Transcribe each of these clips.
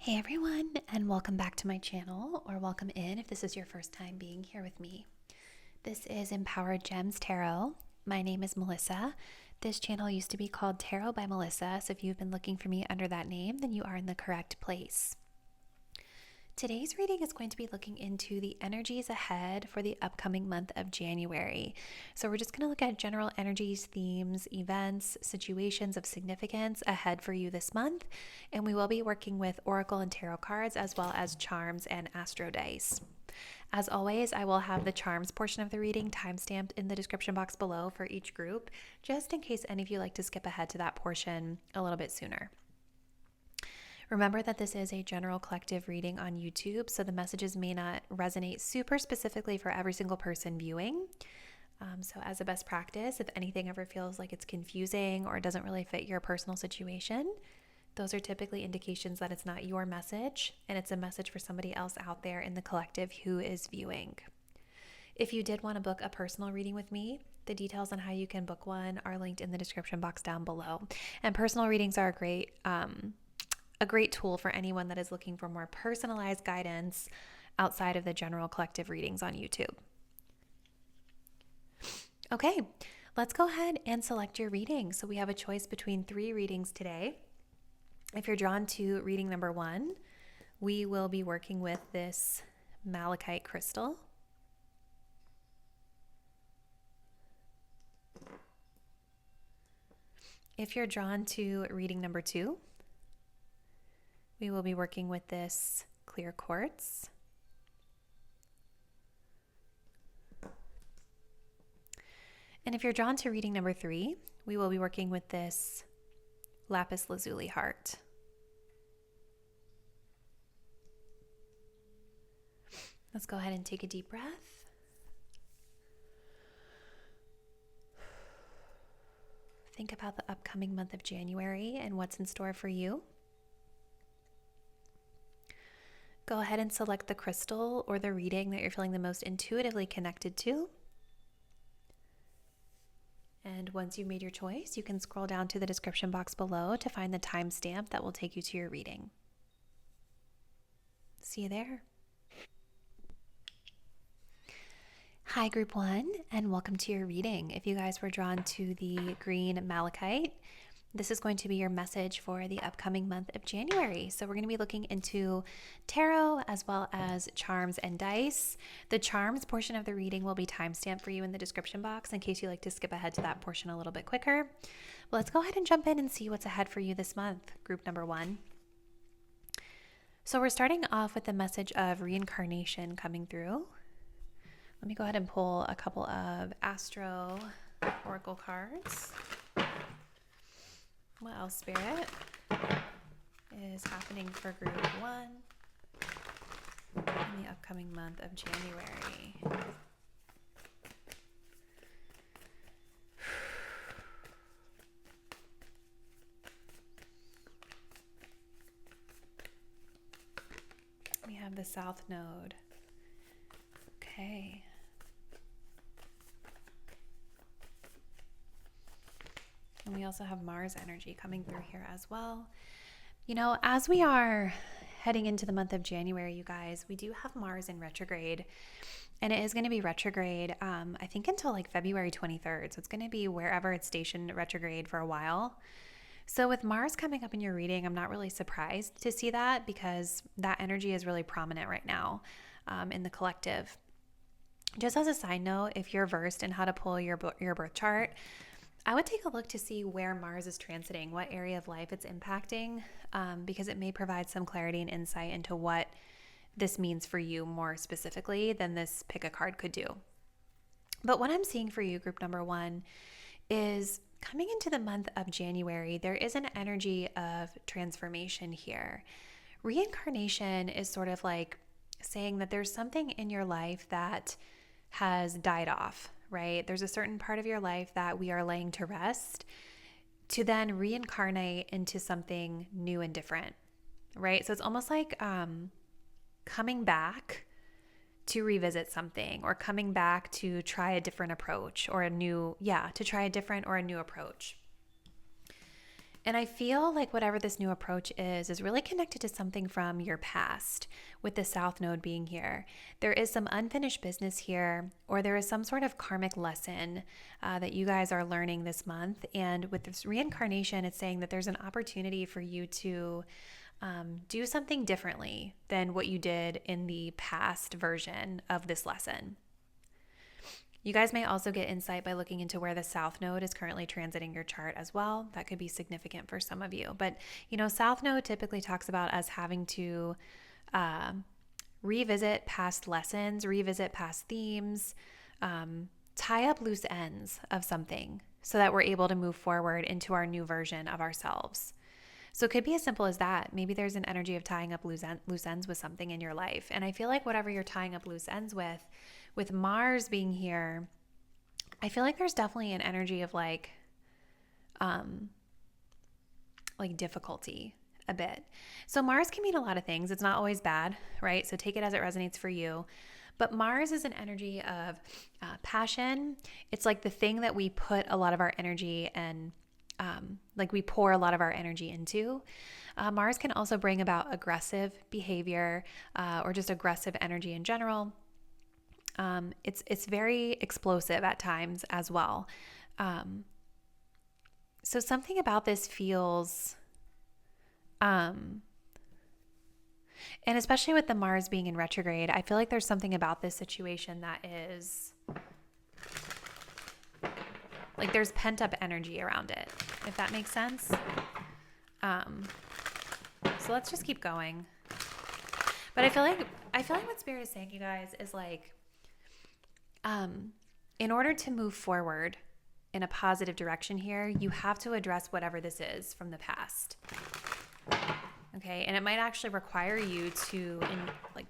Hey everyone, and welcome back to my channel, or welcome in if this is your first time being here with me. This is Empowered Gems Tarot. My name is Melissa. This channel used to be called Tarot by Melissa, so if you've been looking for me under that name, then you are in the correct place. Today's reading is going to be looking into the energies ahead for the upcoming month of January. So we're just going to look at general energies, themes, events, situations of significance ahead for you this month. And we will be working with Oracle and Tarot cards as well as charms and Astro dice. As always, I will have the charms portion of the reading timestamped in the description box below for each group, just in case any of you like to skip ahead to that portion a little bit sooner. Remember that this is a general collective reading on YouTube, so the messages may not resonate super specifically for every single person viewing. So as a best practice, if anything ever feels like it's confusing or doesn't really fit your personal situation, those are typically indications that it's not your message and it's a message for somebody else out there in the collective who is viewing. If you did want to book a personal reading with me, the details on how you can book one are linked in the description box down below. And personal readings are a great tool for anyone that is looking for more personalized guidance outside of the general collective readings on YouTube. Okay, let's go ahead and select your reading. So we have a choice between 3 readings today. If you're drawn to reading number 1, we will be working with this Malachite crystal. If you're drawn to reading number 2, we will be working with this clear quartz. And if you're drawn to reading number 3, we will be working with this Lapis Lazuli heart. Let's go ahead and take a deep breath. Think about the upcoming month of January and what's in store for you. Go ahead and select the crystal or the reading that you're feeling the most intuitively connected to. And once you've made your choice, you can scroll down to the description box below to find the timestamp that will take you to your reading. See you there. Hi, Group 1, and welcome to your reading. If you guys were drawn to the green malachite, this is going to be your message for the upcoming month of January. So we're going to be looking into tarot as well as charms and dice. The charms portion of the reading will be timestamped for you in the description box in case you like to skip ahead to that portion a little bit quicker. Well, let's go ahead and jump in and see what's ahead for you this month, group number 1. So we're starting off with the message of reincarnation coming through. Let me go ahead and pull a couple of Astro Oracle cards. What else, Spirit, is happening for group 1 in the upcoming month of January? We have the South Node. Okay. And we also have Mars energy coming through here as well. You know, as we are heading into the month of January, you guys, we do have Mars in retrograde. And it is going to be retrograde, I think until like February 23rd. So it's going to be wherever it's stationed retrograde for a while. So with Mars coming up in your reading, I'm not really surprised to see that because that energy is really prominent right now in the collective. Just as a side note, if you're versed in how to pull your birth chart, I would take a look to see where Mars is transiting, what area of life it's impacting, because it may provide some clarity and insight into what this means for you more specifically than this pick a card could do. But what I'm seeing for you, group number 1, is coming into the month of January, there is an energy of transformation here. Reincarnation is sort of like saying that there's something in your life that has died off, right? There's a certain part of your life that we are laying to rest to then reincarnate into something new and different, right? So it's almost like coming back to revisit something or coming back to try a different approach or a new approach. And I feel like whatever this new approach is really connected to something from your past, with the South Node being here. There is some unfinished business here, or there is some sort of karmic lesson that you guys are learning this month. And with this reincarnation, it's saying that there's an opportunity for you to do something differently than what you did in the past version of this lesson. You guys may also get insight by looking into where the South Node is currently transiting your chart as well. That could be significant for some of you. But, South Node typically talks about us having to revisit past lessons, revisit past themes, tie up loose ends of something so that we're able to move forward into our new version of ourselves. So it could be as simple as that. Maybe there's an energy of tying up loose ends with something in your life. And I feel like whatever you're tying up loose ends with Mars being here, I feel like there's definitely an energy of like difficulty a bit. So Mars can mean a lot of things. It's not always bad, right? So take it as it resonates for you. But Mars is an energy of passion. It's like the thing that we put a lot of our energy and we pour a lot of our energy into. Mars can also bring about aggressive behavior or just aggressive energy in general. It's very explosive at times as well. So something about this feels, and especially with the Mars being in retrograde, I feel like there's something about this situation that is like there's pent up energy around it, if that makes sense. So let's just keep going. But I feel like what Spirit is saying, you guys, is like, in order to move forward in a positive direction here, you have to address whatever this is from the past. Okay, and it might actually require you to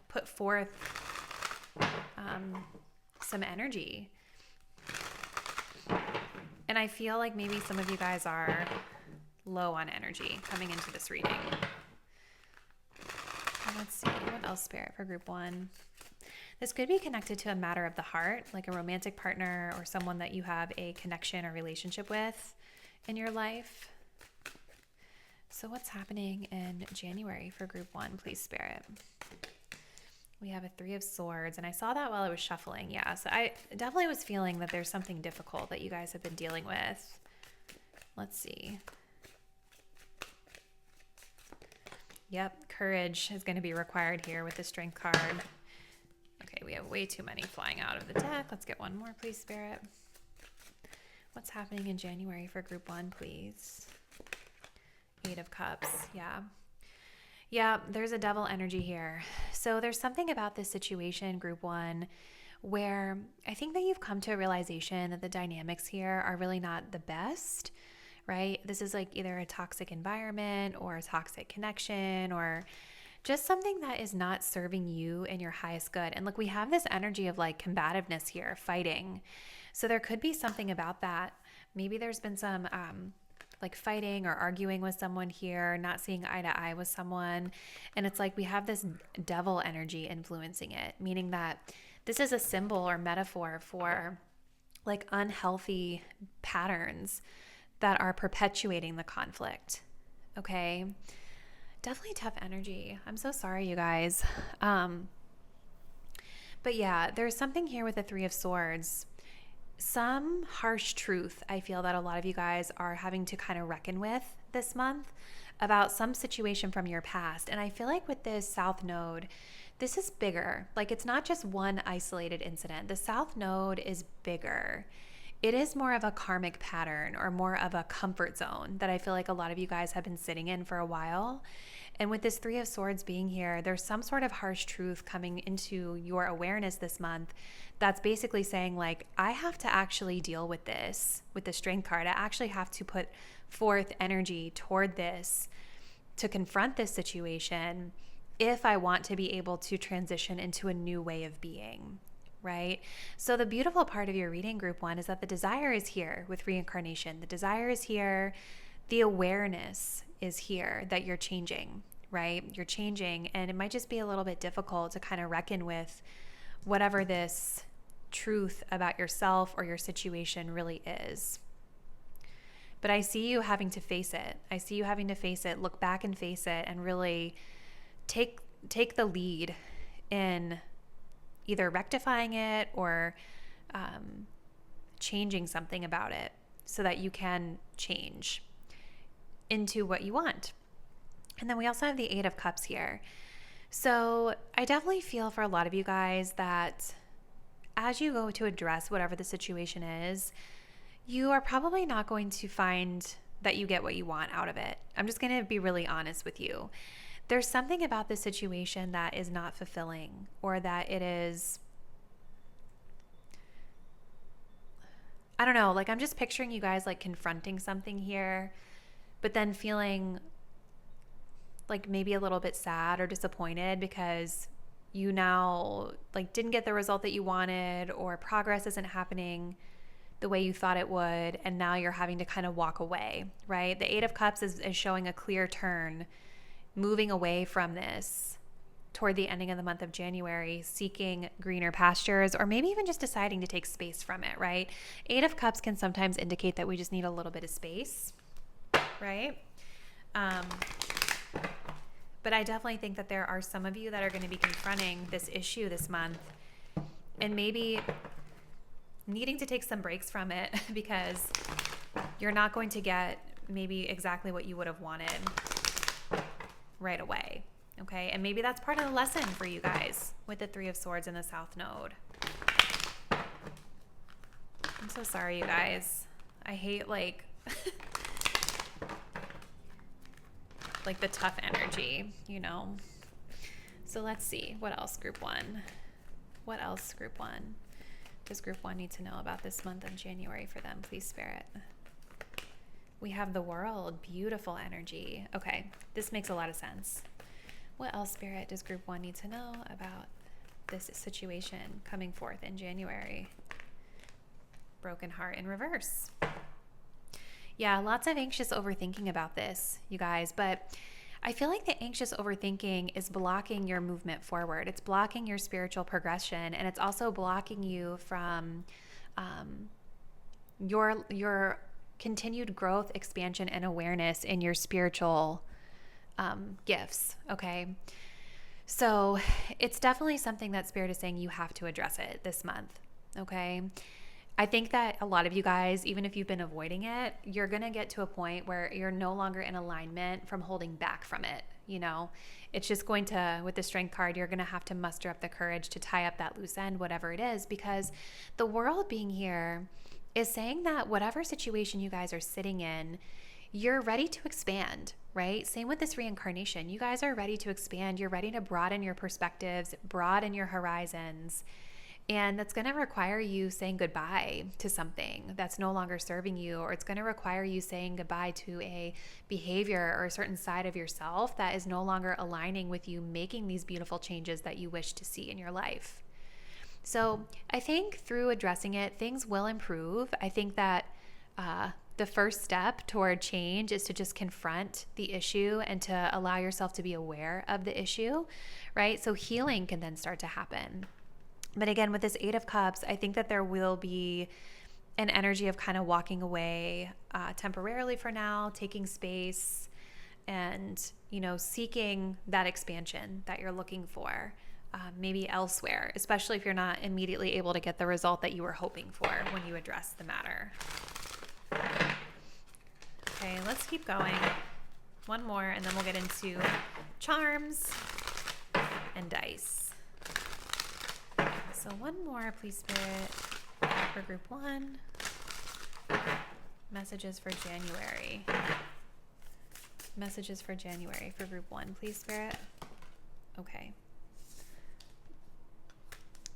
put forth some energy. And I feel like maybe some of you guys are low on energy coming into this reading. Let's see, what else, Spirit, for group 1? This could be connected to a matter of the heart, like a romantic partner or someone that you have a connection or relationship with in your life. So what's happening in January for group 1, please, Spirit? We have a 3 of Swords, and I saw that while I was shuffling. Yeah, so I definitely was feeling that there's something difficult that you guys have been dealing with. Let's see. Yep, courage is going to be required here with the Strength card. Okay, we have way too many flying out of the deck. Let's get one more, please, Spirit. What's happening in January for group 1, please? 8 of Cups, yeah. Yeah, there's a devil energy here. So there's something about this situation, group 1, where I think that you've come to a realization that the dynamics here are really not the best, right? This is like either a toxic environment or a toxic connection or just something that is not serving you in your highest good. And look, we have this energy of like combativeness here, fighting. So there could be something about that. Maybe there's been some like fighting or arguing with someone here, not seeing eye to eye with someone. And it's like we have this devil energy influencing it, meaning that this is a symbol or metaphor for like unhealthy patterns that are perpetuating the conflict. Okay. Definitely tough energy. I'm so sorry, you guys. But yeah, there's something here with the 3 of Swords. Some harsh truth I feel that a lot of you guys are having to kind of reckon with this month about some situation from your past. And I feel like with this South Node, this is bigger. Like it's not just one isolated incident. The South Node is bigger. It is more of a karmic pattern or more of a comfort zone that I feel like a lot of you guys have been sitting in for a while. And with this 3 of Swords being here, there's some sort of harsh truth coming into your awareness this month that's basically saying like, I have to actually deal with this, with the Strength card. I actually have to put forth energy toward this to confront this situation if I want to be able to transition into a new way of being. Right? So the beautiful part of your reading, group 1, is that the desire is here with reincarnation. The desire is here. The awareness is here that you're changing, right? You're changing, and it might just be a little bit difficult to kind of reckon with whatever this truth about yourself or your situation really is. But I see you having to face it. I see you having to face it, look back and face it, and really take the lead in either rectifying it or changing something about it so that you can change into what you want. And then we also have the Eight of Cups here. So I definitely feel for a lot of you guys that as you go to address whatever the situation is, you are probably not going to find that you get what you want out of it. I'm just going to be really honest with you. There's something about the situation that is not fulfilling, or that it is, I don't know, like I'm just picturing you guys like confronting something here, but then feeling like maybe a little bit sad or disappointed because you now like didn't get the result that you wanted, or progress isn't happening the way you thought it would, and now you're having to kind of walk away, right? The Eight of Cups is showing a clear turn, moving away from this toward the ending of the month of January, seeking greener pastures, or maybe even just deciding to take space from it, right? Eight of Cups can sometimes indicate that we just need a little bit of space, right? But I definitely think that there are some of you that are going to be confronting this issue this month and maybe needing to take some breaks from it because you're not going to get maybe exactly what you would have wanted right away, okay? And maybe that's part of the lesson for you guys with the Three of Swords and the South Node. I'm so sorry, you guys. I hate like the tough energy, you know? So let's see. What else, Group 1? What else, Group 1? Does Group 1 need to know about this month of January for them, please, Spirit? We have the World. Beautiful energy. Okay, this makes a lot of sense. What else, Spirit, does Group 1 need to know about this situation coming forth in January? Broken Heart in reverse. Yeah, lots of anxious overthinking about this, you guys, but I feel like the anxious overthinking is blocking your movement forward. It's blocking your spiritual progression, and it's also blocking you from your continued growth, expansion, and awareness in your spiritual gifts, okay? So it's definitely something that Spirit is saying you have to address it this month, okay? I think that a lot of you guys, even if you've been avoiding it, you're going to get to a point where you're no longer in alignment from holding back from it, you know? It's just going to, with the Strength card, you're going to have to muster up the courage to tie up that loose end, whatever it is, because the World being here is saying that whatever situation you guys are sitting in, you're ready to expand, right? Same with this reincarnation. You guys are ready to expand. You're ready to broaden your perspectives, broaden your horizons. And that's going to require you saying goodbye to something that's no longer serving you, or it's going to require you saying goodbye to a behavior or a certain side of yourself that is no longer aligning with you making these beautiful changes that you wish to see in your life. So I think through addressing it, things will improve. I think that the first step toward change is to just confront the issue and to allow yourself to be aware of the issue, right? So healing can then start to happen. But again, with this Eight of Cups, I think that there will be an energy of kind of walking away temporarily for now, taking space and, you know, seeking that expansion that you're looking for, maybe elsewhere, especially if you're not immediately able to get the result that you were hoping for when you address the matter. Okay, let's keep going. One more, and then we'll get into charms and dice. So one more, please, Spirit, for Group 1. Messages for January. Messages for January for Group 1, please, Spirit. Okay.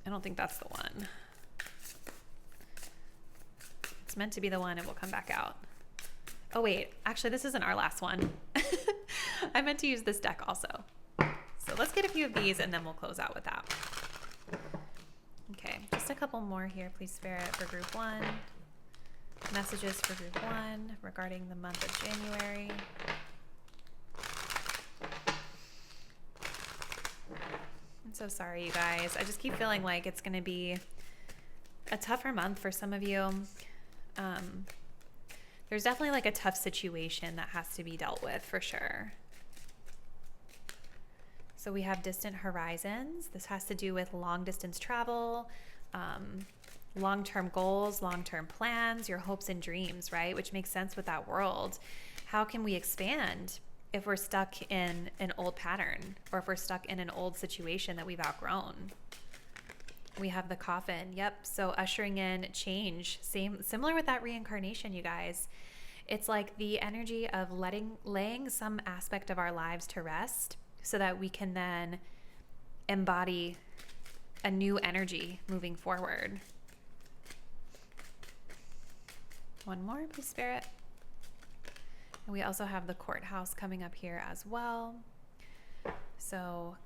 I don't think that's the one. It's meant to be the one. It will come back out. Oh, wait. Actually, this isn't our last one. I meant to use this deck also. So let's get a few of these, and then we'll close out with that. Okay, just a couple more here, please, Spirit, for Group 1. Messages for Group 1 regarding the month of January. I'm so sorry, you guys. I just keep feeling like it's going to be a tougher month for some of you. There's definitely like a tough situation that has to be dealt with for sure. So we have distant horizons. This has to do with long distance travel, long-term goals, long-term plans, your hopes and dreams, right? Which makes sense with that world. How can we expand if we're stuck in an old pattern, or if we're stuck in an old situation that we've outgrown? We have the coffin. Yep. So ushering in change, similar with that reincarnation, you guys. It's like the energy of laying some aspect of our lives to rest so that we can then embody a new energy moving forward. One more, please, Spirit. And we also have the courthouse coming up here as well. So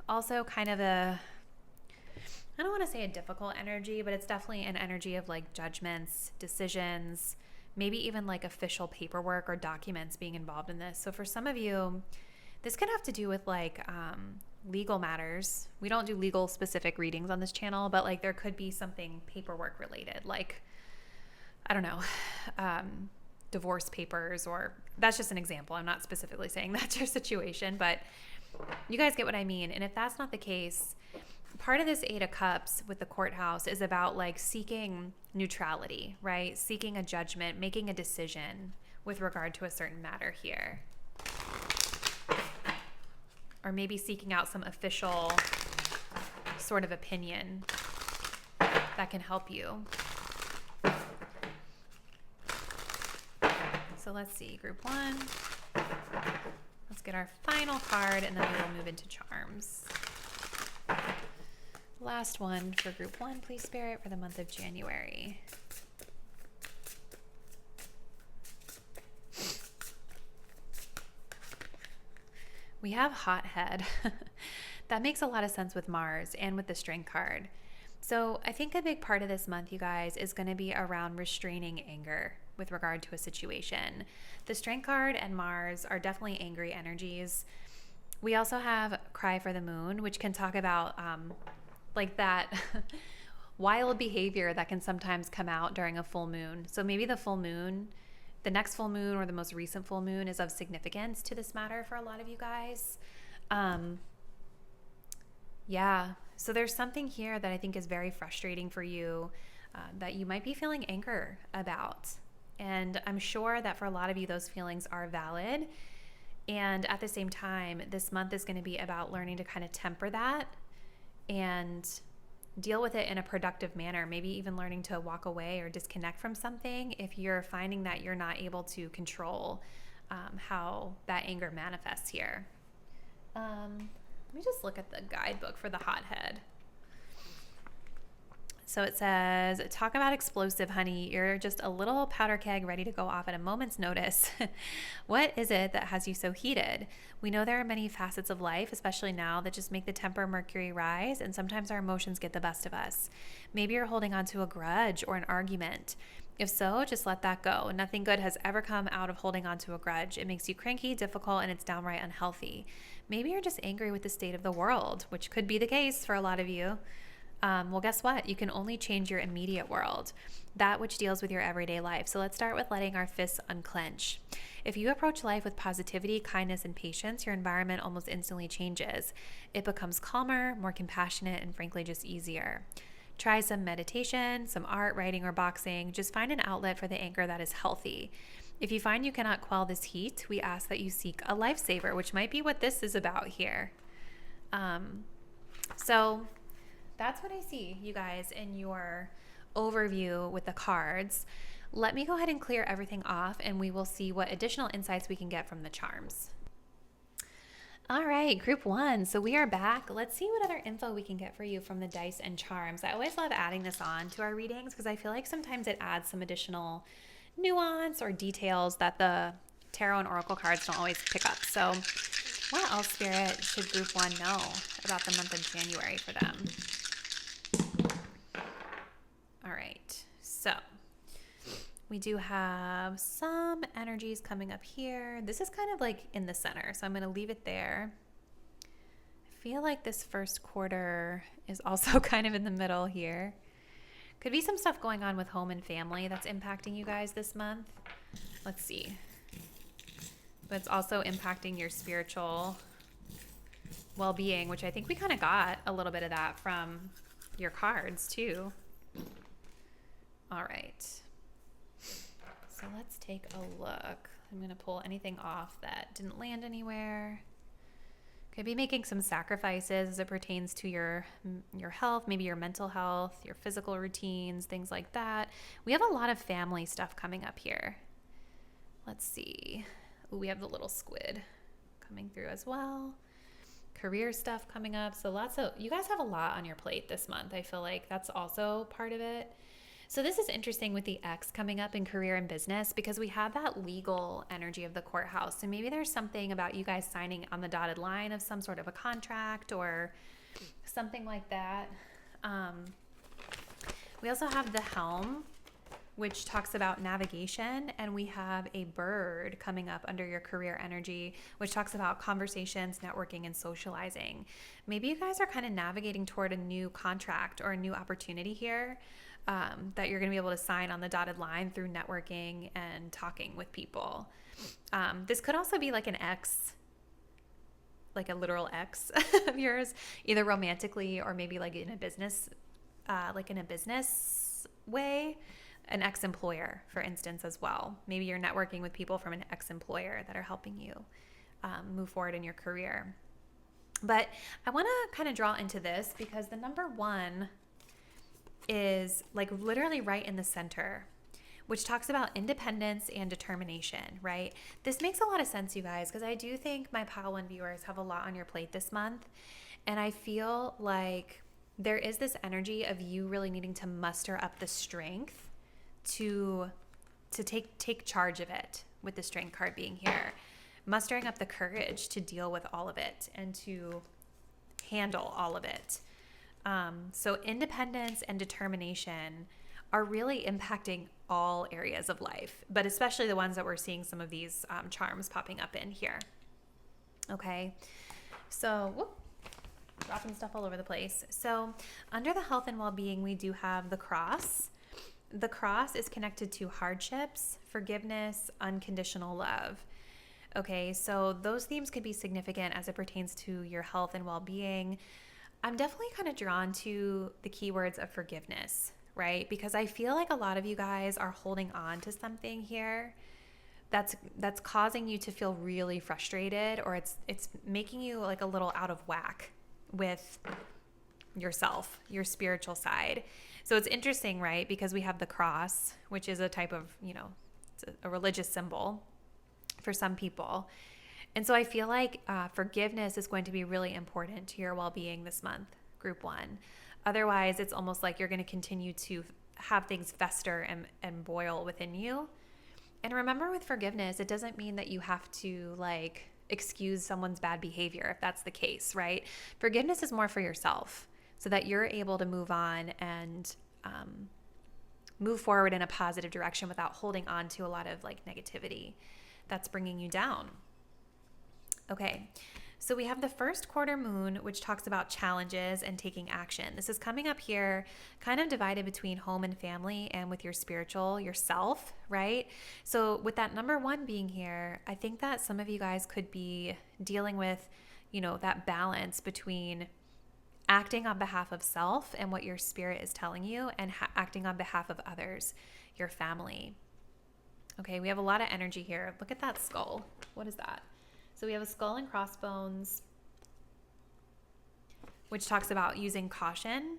also kind of I don't want to say a difficult energy, but it's definitely an energy of like judgments, decisions, maybe even like official paperwork or documents being involved in this. So for some of you, this could have to do with like legal matters. We don't do legal specific readings on this channel, but like there could be something paperwork related, like, I don't know, divorce papers, or that's just an example. I'm not specifically saying that's your situation, but you guys get what I mean. And if that's not the case, part of this Eight of Cups with the courthouse is about like seeking neutrality, right? Seeking a judgment, making a decision with regard to a certain matter here. Or maybe seeking out some official sort of opinion that can help you. So let's see, group one. Let's get our final card and then we will move into charms. Last one for group one, please, Spirit, for the month of January. We have hothead. That makes a lot of sense with Mars and with the strength card. So I think a big part of this month, you guys, is going to be around restraining anger with regard to a situation. The strength card and Mars are definitely angry energies. We also have cry for the moon, which can talk about like that wild behavior that can sometimes come out during a full moon. So maybe the full moon, the next full moon or the most recent full moon is of significance to this matter for a lot of you guys. Yeah, so there's something here that I think is very frustrating for you that you might be feeling anger about. And I'm sure that for a lot of you, those feelings are valid. And at the same time, this month is going to be about learning to kind of temper that and deal with it in a productive manner, maybe even learning to walk away or disconnect from something if you're finding that you're not able to control how that anger manifests here. Let me just look at the guidebook for the hothead. So it says, talk about explosive, honey. You're just a little powder keg ready to go off at a moment's notice. What is it that has you so heated? We know there are many facets of life, especially now, that just make the temper Mercury rise, and sometimes our emotions get the best of us. Maybe you're holding on to a grudge or an argument. If so, just let that go. Nothing good has ever come out of holding on to a grudge. It makes you cranky, difficult, and it's downright unhealthy. Maybe you're just angry with the state of the world, which could be the case for a lot of you. Well, guess what? You can only change your immediate world, that which deals with your everyday life. So let's start with letting our fists unclench. If you approach life with positivity, kindness, and patience, your environment almost instantly changes. It becomes calmer, more compassionate, and frankly, just easier. Try some meditation, some art, writing, or boxing. Just find an outlet for the anger that is healthy. If you find you cannot quell this heat, we ask that you seek a lifesaver, which might be what this is about here. So that's what I see, you guys, in your overview with the cards. Let me go ahead and clear everything off, and we will see what additional insights we can get from the charms. All right, group one. So we are back. Let's see what other info we can get for you from the dice and charms. I always love adding this on to our readings because I feel like sometimes it adds some additional nuance or details that the tarot and oracle cards don't always pick up. So what else, Spirit, should group one know about the month of January for them? All right, so we do have some energies coming up here. This is kind of like in the center, so I'm going to leave it there. I feel like this first quarter is also kind of in the middle here. Could be some stuff going on with home and family that's impacting you guys this month. Let's see. But it's also impacting your spiritual well-being, which I think we kind of got a little bit of that from your cards too. All right. So let's take a look. I'm going to pull anything off that didn't land anywhere. Could be making some sacrifices as it pertains to your health, maybe your mental health, your physical routines, things like that. We have a lot of family stuff coming up here. Let's see. Ooh, we have the little squid coming through as well. Career stuff coming up. So you guys have a lot on your plate this month. I feel like that's also part of it. So this is interesting with the X coming up in career and business because we have that legal energy of the courthouse. So maybe there's something about you guys signing on the dotted line of some sort of a contract or something like that. We also have the helm, which talks about navigation, and we have a bird coming up under your career energy, which talks about conversations, networking, and socializing. Maybe you guys are kind of navigating toward a new contract or a new opportunity here. That you're going to be able to sign on the dotted line through networking and talking with people. This could also be like an ex, like a literal ex of yours, either romantically or maybe like in a business way, an ex-employer, for instance, as well. Maybe you're networking with people from an ex-employer that are helping you move forward in your career. But I want to kind of draw into this because the number 1 is like literally right in the center, which talks about independence and determination, right? This makes a lot of sense, you guys, because I do think my Pile 1 viewers have a lot on your plate this month. And I feel like there is this energy of you really needing to muster up the strength to take charge of it, with the Strength card being here. Mustering up the courage to deal with all of it and to handle all of it. So independence and determination are really impacting all areas of life, but especially the ones that we're seeing some of these charms popping up in here. Okay, so dropping stuff all over the place. So under the health and well-being, we do have the cross. The cross is connected to hardships, forgiveness, unconditional love. Okay, so those themes could be significant as it pertains to your health and well-being. I'm definitely kind of drawn to the keywords of forgiveness, right? Because I feel like a lot of you guys are holding on to something here that's causing you to feel really frustrated, or it's making you like a little out of whack with yourself, your spiritual side. So it's interesting, right? Because we have the cross, which is a type of, it's a religious symbol for some people. And so I feel like forgiveness is going to be really important to your well-being this month, group 1. Otherwise, it's almost like you're going to continue to have things fester and boil within you. And remember, with forgiveness, it doesn't mean that you have to like excuse someone's bad behavior if that's the case, right? Forgiveness is more for yourself so that you're able to move on and move forward in a positive direction without holding on to a lot of like negativity that's bringing you down. Okay, so we have the first quarter moon, which talks about challenges and taking action. This is coming up here, kind of divided between home and family and with your spiritual, yourself, right? So with that number 1 being here, I think that some of you guys could be dealing with, that balance between acting on behalf of self and what your spirit is telling you and acting on behalf of others, your family. Okay, we have a lot of energy here. Look at that skull. What is that? So we have a skull and crossbones, which talks about using caution.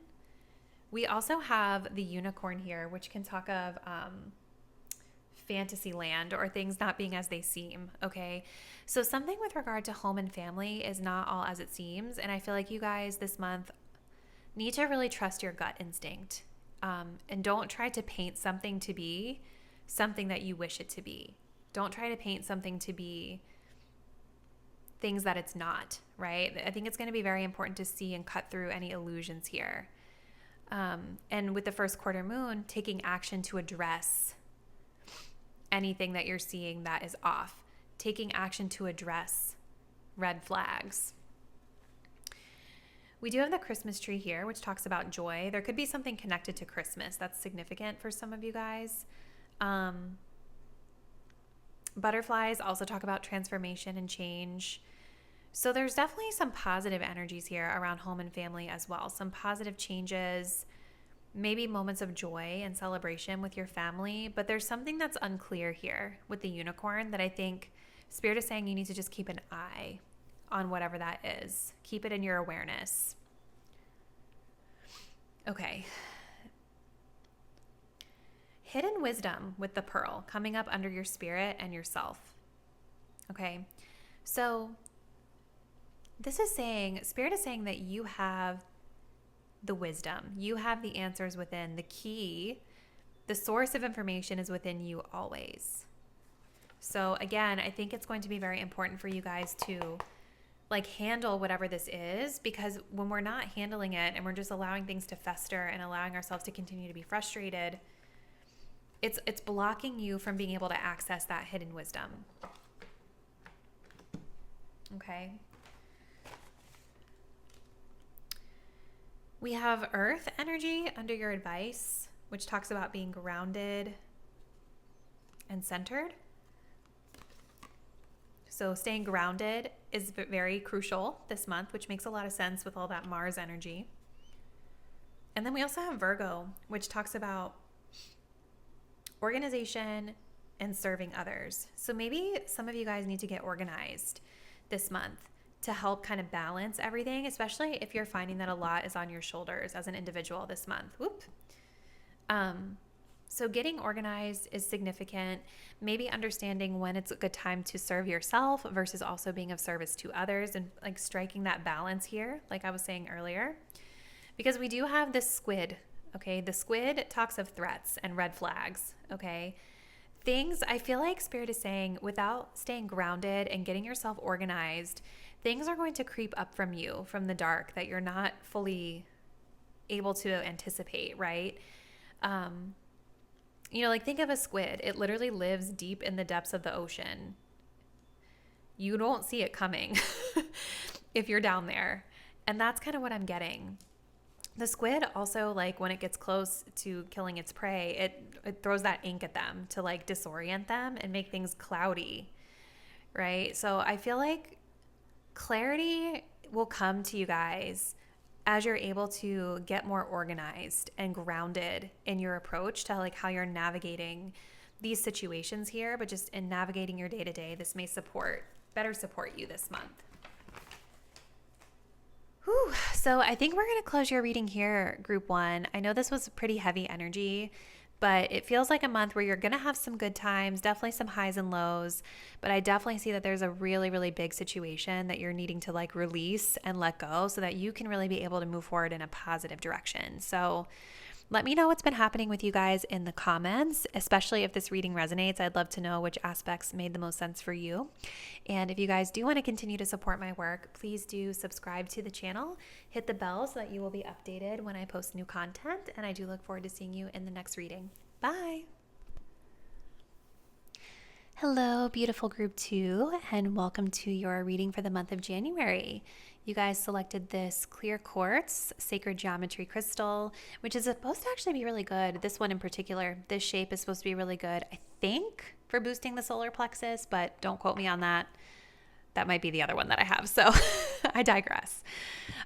We also have the unicorn here, which can talk of fantasy land or things not being as they seem, okay? So something with regard to home and family is not all as it seems, and I feel like you guys this month need to really trust your gut instinct, and don't try to paint something to be something that you wish it to be. Don't try to paint something to be things that it's not, right? I think it's going to be very important to see and cut through any illusions here. And with the first quarter moon, taking action to address anything that you're seeing that is off, taking action to address red flags. We do have the Christmas tree here, which talks about joy. There could be something connected to Christmas that's significant for some of you guys. Butterflies also talk about transformation and change. So there's definitely some positive energies here around home and family as well. Some positive changes, maybe moments of joy and celebration with your family. But there's something that's unclear here with the unicorn that I think Spirit is saying you need to just keep an eye on whatever that is. Keep it in your awareness. Okay. Hidden wisdom with the pearl coming up under your spirit and yourself. Okay. So this is saying, Spirit is saying that you have the wisdom. You have the answers within. The key, the source of information is within you always. So again, I think it's going to be very important for you guys to handle whatever this is, because when we're not handling it and we're just allowing things to fester and allowing ourselves to continue to be frustrated, it's blocking you from being able to access that hidden wisdom. Okay. We have earth energy under your advice, which talks about being grounded and centered. So staying grounded is very crucial this month, which makes a lot of sense with all that Mars energy. And then we also have Virgo, which talks about organization and serving others. So maybe some of you guys need to get organized this month to help kind of balance everything, especially if you're finding that a lot is on your shoulders as an individual this month. Whoop. So getting organized is significant. Maybe understanding when it's a good time to serve yourself versus also being of service to others, and striking that balance here, like I was saying earlier. Because we do have this squid, okay? The squid talks of threats and red flags, okay? Things, I feel like Spirit is saying, without staying grounded and getting yourself organized, things are going to creep up from you from the dark that you're not fully able to anticipate, right? Think of a squid. It literally lives deep in the depths of the ocean. You don't see it coming if you're down there. And that's kind of what I'm getting. The squid also, when it gets close to killing its prey, it throws that ink at them to disorient them and make things cloudy, right? So I feel like clarity will come to you guys as you're able to get more organized and grounded in your approach to how you're navigating these situations here, but just in navigating your day-to-day, this may better support you this month. Whew. So I think we're going to close your reading here, Group 1. I know this was pretty heavy energy, but it feels like a month where you're going to have some good times, definitely some highs and lows, but I definitely see that there's a really, really big situation that you're needing to release and let go so that you can really be able to move forward in a positive direction. So let me know what's been happening with you guys in the comments, especially if this reading resonates. I'd love to know which aspects made the most sense for you. And if you guys do want to continue to support my work, please do subscribe to the channel, hit the bell so that you will be updated when I post new content. And I do look forward to seeing you in the next reading. Bye. Hello, beautiful Group 2, and welcome to your reading for the month of January. You guys selected this clear quartz sacred geometry crystal, which is supposed to actually be really good. This one in particular, this shape is supposed to be really good, I think, for boosting the solar plexus, but don't quote me on that. That might be the other one that I have, so I digress.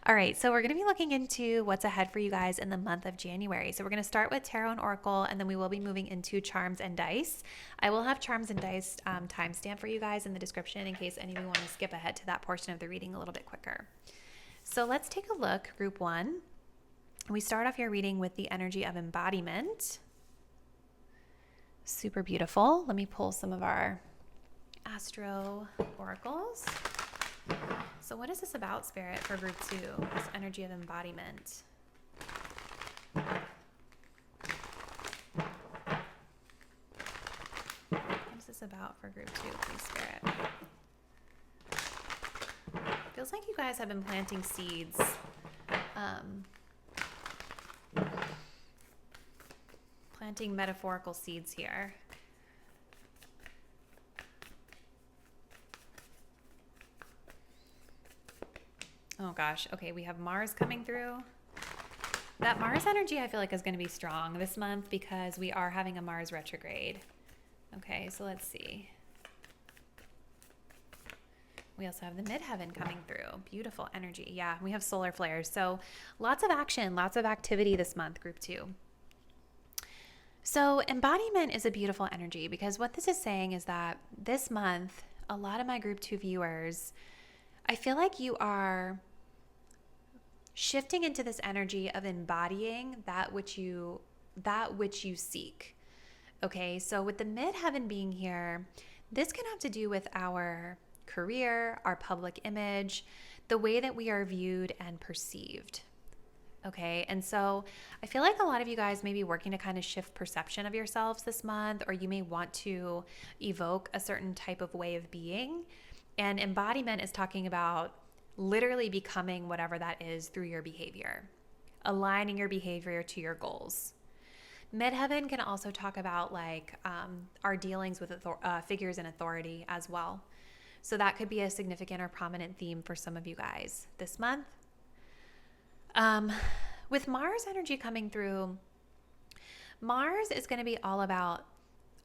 All right, so we're going to be looking into what's ahead for you guys in the month of January. So we're going to start with Tarot and Oracle, and then we will be moving into Charms and Dice. I will have Charms and Dice timestamp for you guys in the description in case any of you want to skip ahead to that portion of the reading a little bit quicker. So let's take a look, Group 1. We start off your reading with the energy of embodiment. Super beautiful. Let me pull some of our Astro oracles. So what is this about, Spirit, for Group 2, this energy of embodiment? What is this about for Group 2, please, Spirit? Feels like you guys have been planting seeds. Planting metaphorical seeds here. Oh gosh, okay, we have Mars coming through. That Mars energy I feel like is going to be strong this month because we are having a Mars retrograde. Okay, so let's see. We also have the midheaven coming through. Beautiful energy. Yeah, we have solar flares. So lots of action, lots of activity this month, group 2. So embodiment is a beautiful energy because what this is saying is that this month, a lot of my group 2 viewers, I feel like you are shifting into this energy of embodying that which you seek. Okay, so with the midheaven being here, this can have to do with our career, our public image, the way that we are viewed and perceived. Okay, and so I feel like a lot of you guys may be working to kind of shift perception of yourselves this month, or you may want to evoke a certain type of way of being. And embodiment is talking about literally becoming whatever that is through your behavior, aligning your behavior to your goals. Midheaven can also talk about like our dealings with figures in authority as well. So that could be a significant or prominent theme for some of you guys this month. With Mars energy coming through, Mars is going to be all about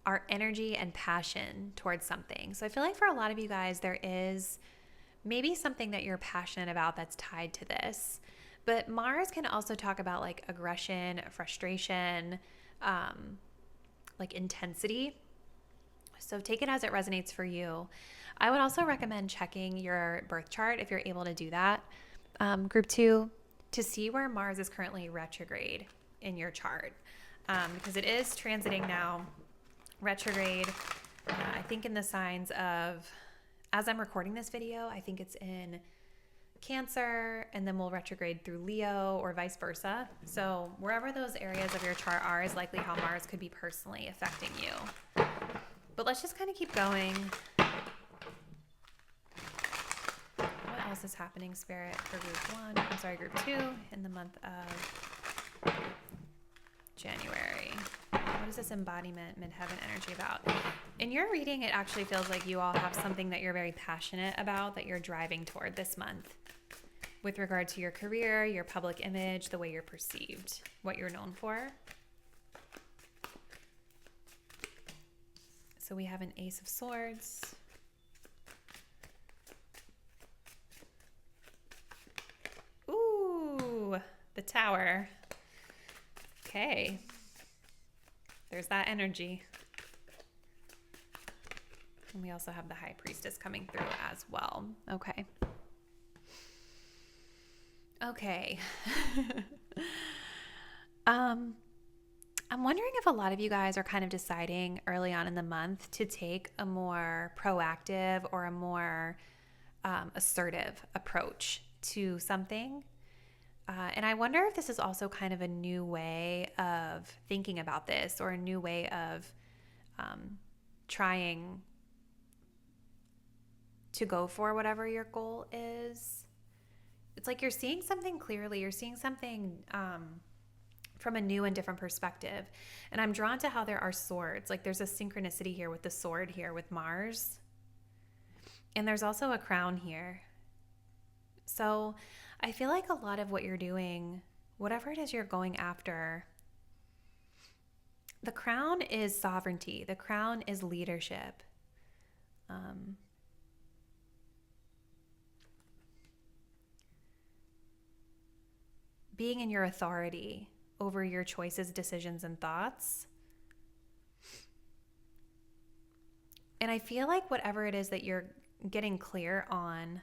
our energy and passion towards something. So I feel like for a lot of you guys, there is maybe something that you're passionate about that's tied to this. But Mars can also talk about like aggression, frustration, like intensity. So take it as it resonates for you. I would also recommend checking your birth chart if you're able to do that. Group 2, to see where Mars is currently retrograde in your chart. Because it is transiting now retrograde, I think in the signs of, as I'm recording this video, I think it's in Cancer, and then we'll retrograde through Leo or vice versa. So wherever those areas of your chart are is likely how Mars could be personally affecting you. But let's just kind of keep going. What else is happening, Spirit, for group 2 in the month of January? What is this embodiment midheaven energy about? In your reading, it actually feels like you all have something that you're very passionate about that you're driving toward this month with regard to your career, your public image, the way you're perceived, what you're known for. So we have an Ace of Swords. Ooh, the Tower. Okay. There's that energy. And we also have the High Priestess coming through as well. Okay. Okay. I'm wondering if a lot of you guys are kind of deciding early on in the month to take a more proactive or a more assertive approach to something. And I wonder if this is also kind of a new way of thinking about this, or a new way of trying to go for whatever your goal is. It's like you're seeing something clearly. You're seeing something from a new and different perspective. And I'm drawn to how there are swords. Like there's a synchronicity here with the sword here with Mars. And there's also a crown here. So I feel like a lot of what you're doing, whatever it is you're going after, the crown is sovereignty. The crown is leadership. Being in your authority over your choices, decisions, and thoughts. And I feel like whatever it is that you're getting clear on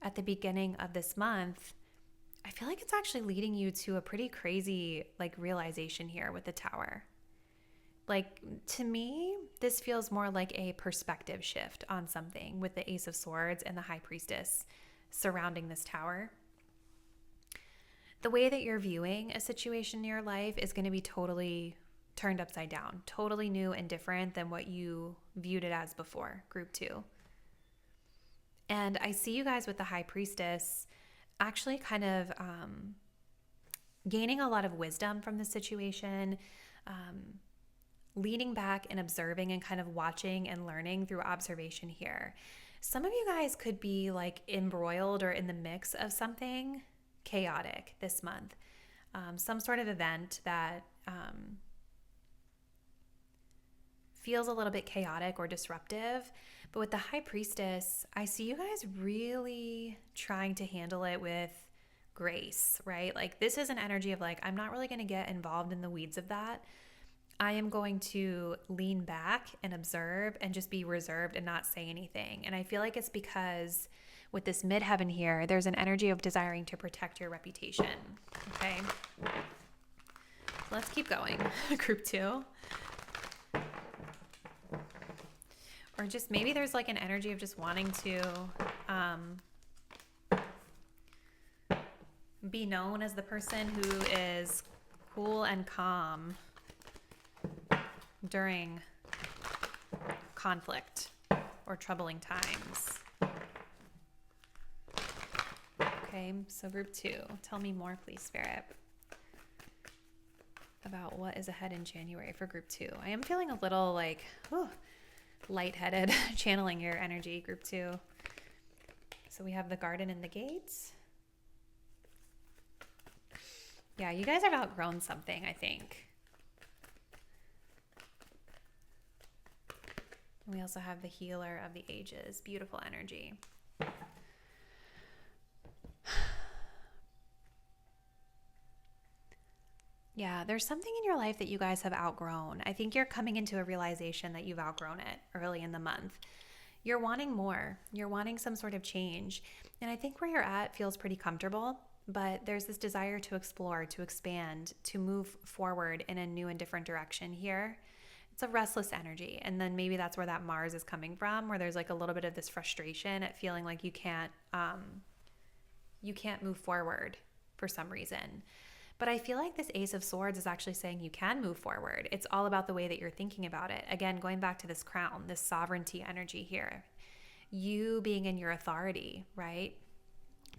at the beginning of this month, I feel like it's actually leading you to a pretty crazy like realization here with the Tower. Like to me, this feels more like a perspective shift on something with the Ace of Swords and the High Priestess surrounding this Tower. The way that you're viewing a situation in your life is going to be totally turned upside down, totally new and different than what you viewed it as before, group 2. And I see you guys with the High Priestess actually kind of gaining a lot of wisdom from the situation, leaning back and observing and kind of watching and learning through observation here. Some of you guys could be like embroiled or in the mix of something chaotic this month, some sort of event that feels a little bit chaotic or disruptive, But with the High Priestess, I see you guys really trying to handle it with grace, right? Like this is an energy of like, I'm not really going to get involved in the weeds of that. I am going to lean back and observe and just be reserved and not say anything. And I feel like it's because with this midheaven here, there's an energy of desiring to protect your reputation. Okay. Let's keep going. Group 2. Or just maybe there's like an energy of just wanting to be known as the person who is cool and calm during conflict or troubling times. Okay, so group 2, tell me more, please, Spirit, about what is ahead in January for group 2. I am feeling a little like, lightheaded channeling your energy, group 2. So we have the garden and the gates. Yeah, you guys have outgrown something, I think. We also have the healer of the ages. Beautiful energy. Yeah, there's something in your life that you guys have outgrown. I think you're coming into a realization that you've outgrown it early in the month. You're wanting more. You're wanting some sort of change. And I think where you're at feels pretty comfortable, but there's this desire to explore, to expand, to move forward in a new and different direction here. It's a restless energy. And then maybe that's where that Mars is coming from, where there's like a little bit of this frustration at feeling like you can't move forward for some reason. But I feel like this Ace of Swords is actually saying you can move forward. It's all about the way that you're thinking about it. Again, going back to this crown, this sovereignty energy here, you being in your authority, right?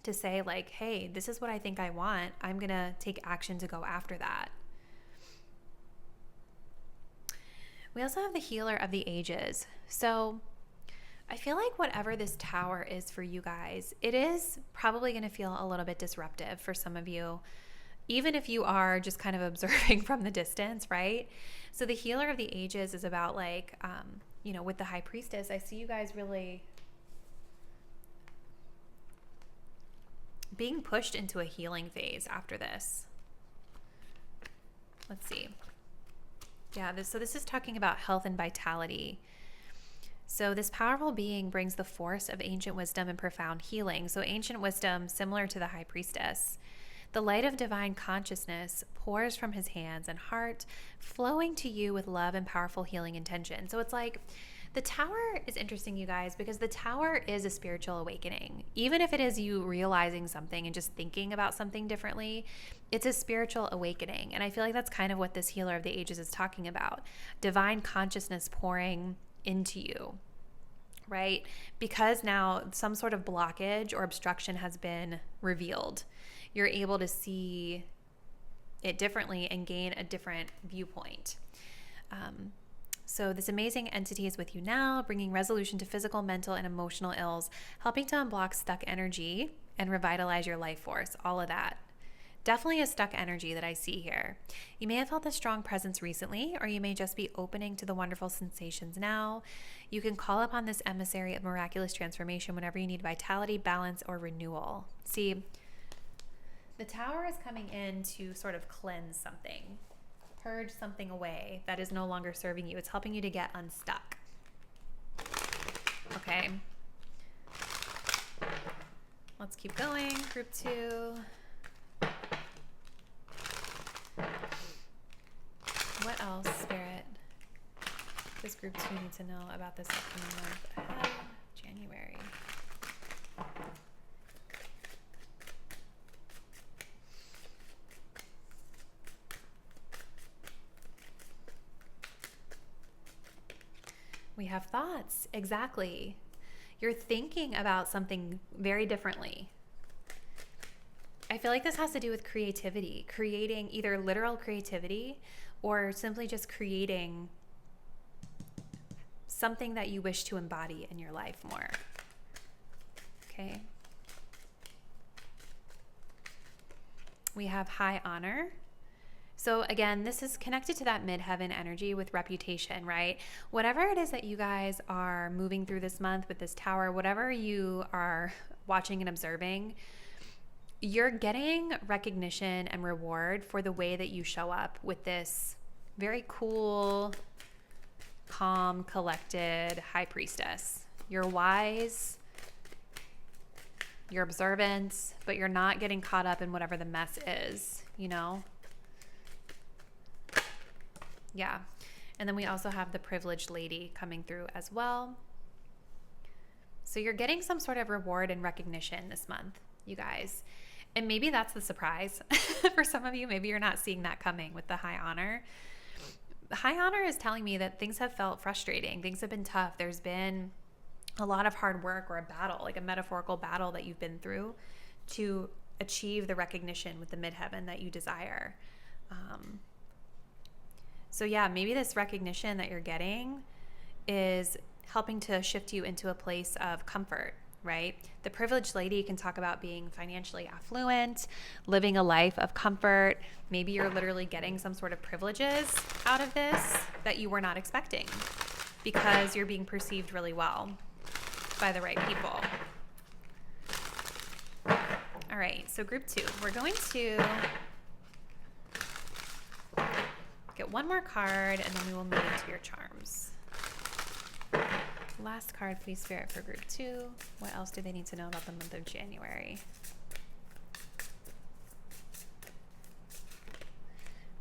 To say like, hey, this is what I think I want. I'm going to take action to go after that. We also have the healer of the ages. So I feel like whatever this tower is for you guys, it is probably going to feel a little bit disruptive for some of you, even if you are just kind of observing from the distance, right? So the healer of the ages is about like, with the High Priestess, I see you guys really being pushed into a healing phase after this. Let's see. Yeah, so this is talking about health and vitality. So this powerful being brings the force of ancient wisdom and profound healing. So ancient wisdom, similar to the High Priestess. The light of divine consciousness pours from his hands and heart, flowing to you with love and powerful healing intention. So it's like the tower is interesting, you guys, because the tower is a spiritual awakening. Even if it is you realizing something and just thinking about something differently, it's a spiritual awakening. And I feel like that's kind of what this healer of the ages is talking about. Divine consciousness pouring into you, right? Because now some sort of blockage or obstruction has been revealed. You're able to see it differently and gain a different viewpoint. So this amazing entity is with you now, bringing resolution to physical, mental, and emotional ills, helping to unblock stuck energy and revitalize your life force, all of that. Definitely a stuck energy that I see here. You may have felt a strong presence recently, or you may just be opening to the wonderful sensations now. You can call upon this emissary of miraculous transformation whenever you need vitality, balance, or renewal. See, the tower is coming in to sort of cleanse something, purge something away that is no longer serving you. It's helping you to get unstuck. Okay. Let's keep going. Group 2. What else, Spirit, does group 2 need to know about this upcoming month ahead, January? We have thoughts. Exactly. You're thinking about something very differently. I feel like this has to do with creativity, creating either literal creativity or simply just creating something that you wish to embody in your life more. Okay. We have high honor. So So again, this is connected to that midheaven energy with reputation, right? Whatever it is that you guys are moving through this month with this tower, whatever you are watching and observing, you're getting recognition and reward for the way that you show up with this very cool, calm, collected high priestess. You're wise, you're observant, but you're not getting caught up in whatever the mess is, you know? Yeah. And then we also have the privileged lady coming through as well. So you're getting some sort of reward and recognition this month, you guys. And maybe that's the surprise for some of you. Maybe you're not seeing that coming with the high honor. High honor is telling me that things have felt frustrating. Things have been tough. There's been a lot of hard work or a battle, like a metaphorical battle that you've been through to achieve the recognition with the midheaven that you desire. So yeah, maybe this recognition that you're getting is helping to shift you into a place of comfort, right? The privileged lady can talk about being financially affluent, living a life of comfort. Maybe you're literally getting some sort of privileges out of this that you were not expecting because you're being perceived really well by the right people. All right, so group 2, we're going to get one more card and then we will move into your charms. Last card, please, Spirit, for group 2. What else do they need to know about the month of January?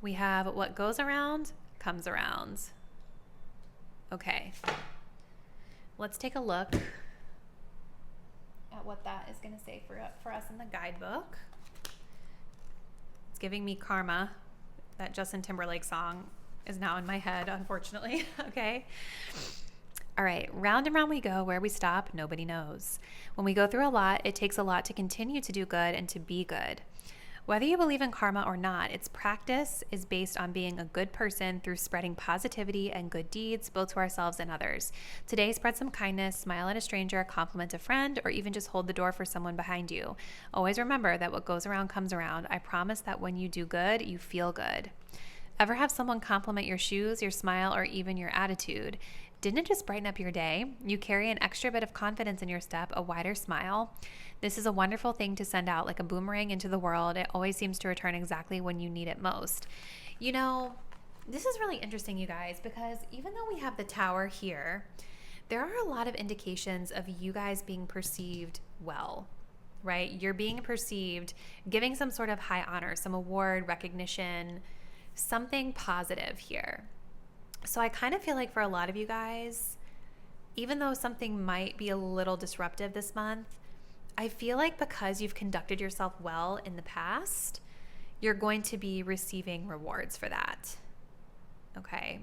We have what goes around comes around. Okay. Let's take a look at what that is going to say for us in the guidebook. It's giving me karma. That Justin Timberlake song is now in my head, unfortunately. Okay. All right. Round and round we go. Where we stop, nobody knows. When we go through a lot, it takes a lot to continue to do good and to be good. Whether you believe in karma or not, its practice is based on being a good person through spreading positivity and good deeds, both to ourselves and others. Today, spread some kindness, smile at a stranger, compliment a friend, or even just hold the door for someone behind you. Always remember that what goes around comes around. I promise that when you do good, you feel good. Ever have someone compliment your shoes, your smile, or even your attitude? Didn't it just brighten up your day? You carry an extra bit of confidence in your step, a wider smile. This is a wonderful thing to send out like a boomerang into the world. It always seems to return exactly when you need it most. You know, this is really interesting, you guys, because even though we have the tower here, there are a lot of indications of you guys being perceived well, right? You're being perceived, giving some sort of high honor, some award, recognition, something positive here. So I kind of feel like for a lot of you guys, even though something might be a little disruptive this month, I feel like because you've conducted yourself well in the past, you're going to be receiving rewards for that. Okay.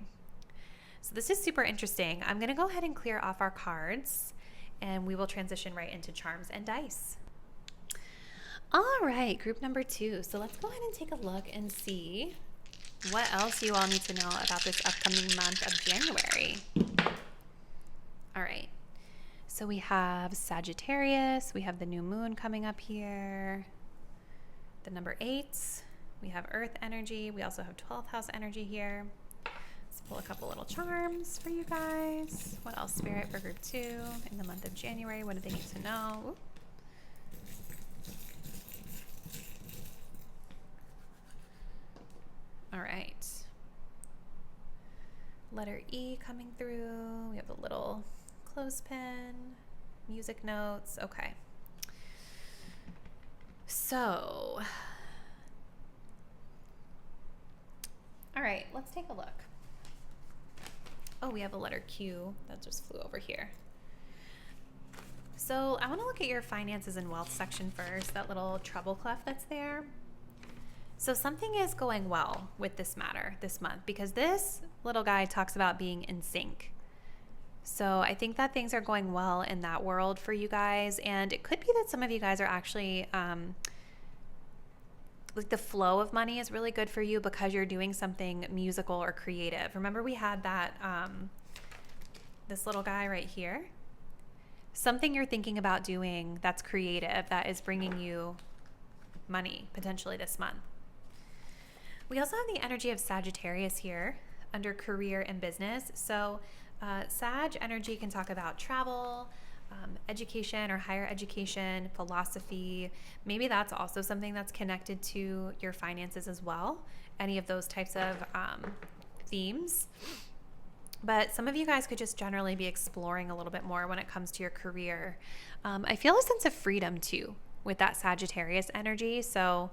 So this is super interesting. I'm going to go ahead and clear off our cards and we will transition right into charms and dice. All right, group number 2. So let's go ahead and take a look and see what else you all need to know about this upcoming month of January. All right. So we have Sagittarius, we have the new moon coming up here, the number 8, we have earth energy, we also have 12th house energy here. Let's pull a couple little charms for you guys. What else, Spirit, for group 2 in the month of January? What do they need to know? Ooh. All right. Letter E coming through. We have a little clothespin, music notes. Okay. So, all right, let's take a look. Oh, we have a letter Q that just flew over here. So I want to look at your finances and wealth section first, that little treble clef that's there. So something is going well with this matter this month because this little guy talks about being in sync. So I think that things are going well in that world for you guys. And it could be that some of you guys are actually, like the flow of money is really good for you because you're doing something musical or creative. Remember we had that, this little guy right here? Something you're thinking about doing that's creative, that is bringing you money potentially this month. We also have the energy of Sagittarius here under career and business. So Sag energy can talk about travel, education or higher education, philosophy. Maybe that's also something that's connected to your finances as well. Any of those types of themes. But some of you guys could just generally be exploring a little bit more when it comes to your career. I feel a sense of freedom too with that Sagittarius energy. So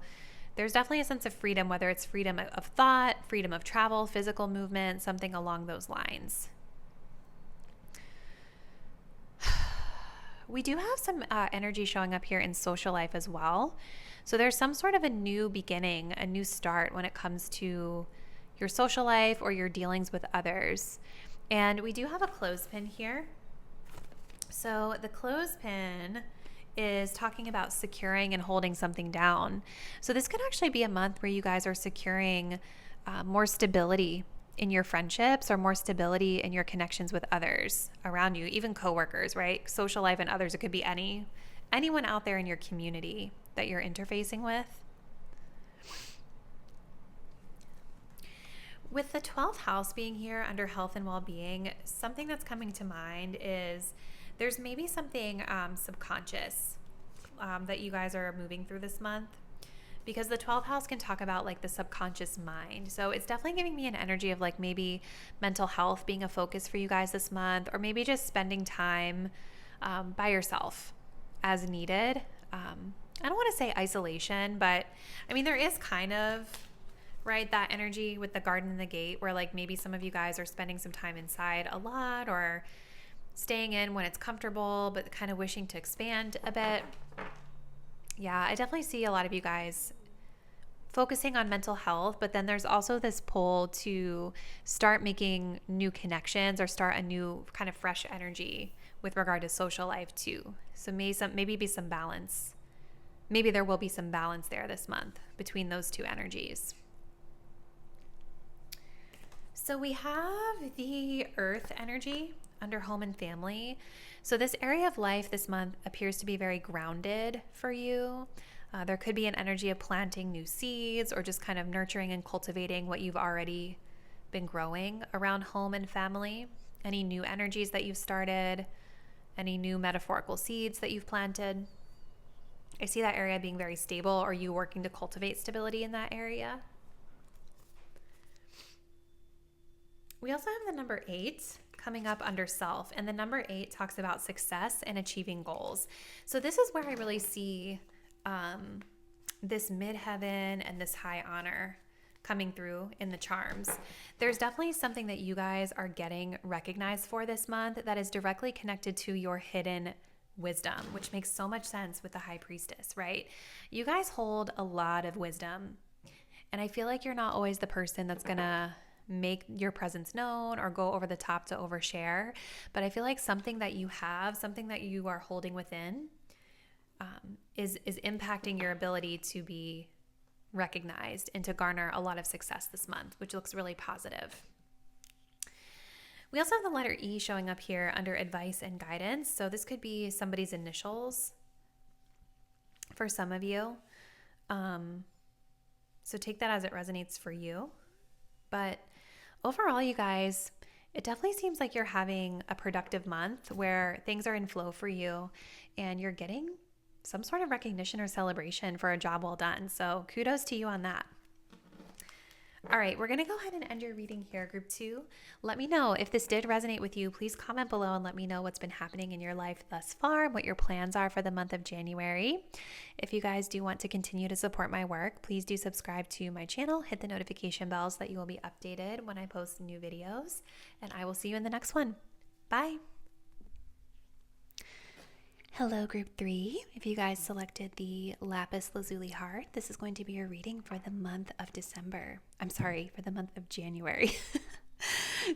there's definitely a sense of freedom, whether it's freedom of thought, freedom of travel, physical movement, something along those lines. We do have some energy showing up here in social life as well. So there's some sort of a new beginning, a new start when it comes to your social life or your dealings with others. And we do have a clothespin here. So the clothespin is talking about securing and holding something down. So this could actually be a month where you guys are securing more stability in your friendships or more stability in your connections with others around you, even coworkers, right? Social life and others. It could be anyone out there in your community that you're interfacing with. With the 12th house being here under health and well-being, something that's coming to mind is there's maybe something subconscious that you guys are moving through this month, because the 12th house can talk about like the subconscious mind. So it's definitely giving me an energy of like maybe mental health being a focus for you guys this month, or maybe just spending time by yourself as needed. I don't want to say isolation, but I mean, there is kind of, right, that energy with the garden and the gate where like maybe some of you guys are spending some time inside a lot or staying in when it's comfortable, but kind of wishing to expand a bit. Yeah, I definitely see a lot of you guys focusing on mental health, but then there's also this pull to start making new connections or start a new kind of fresh energy with regard to social life too. So maybe be some balance. Maybe there will be some balance there this month between those two energies. So we have the earth energy under home and family. So this area of life this month appears to be very grounded for you. There could be an energy of planting new seeds or just kind of nurturing and cultivating what you've already been growing around home and family. Any new energies that you've started, any new metaphorical seeds that you've planted. I see that area being very stable, or you working to cultivate stability in that area. We also have the number 8 coming up under self, and the number 8 talks about success and achieving goals. So this is where I really see this midheaven and this high honor coming through in the charms. There's definitely something that you guys are getting recognized for this month that is directly connected to your hidden wisdom, which makes so much sense with the high priestess, right? You guys hold a lot of wisdom, and I feel like you're not always the person that's gonna make your presence known or go over the top to overshare, but I feel like something that you have, something that you are holding within is impacting your ability to be recognized and to garner a lot of success this month, which looks really positive. We also have the letter E showing up here under advice and guidance. So this could be somebody's initials for some of you. So take that as it resonates for you. But overall, you guys, it definitely seems like you're having a productive month where things are in flow for you and you're getting some sort of recognition or celebration for a job well done. So kudos to you on that. All right, we're going to go ahead and end your reading here, group 2. Let me know if this did resonate with you. Please comment below and let me know what's been happening in your life thus far and what your plans are for the month of January. If you guys do want to continue to support my work, please do subscribe to my channel, hit the notification bell so that you will be updated when I post new videos, and I will see you in the next one. Bye. Hello, group 3. If you guys selected the Lapis Lazuli heart, this is going to be your reading for the month of December. I'm sorry, for the month of January.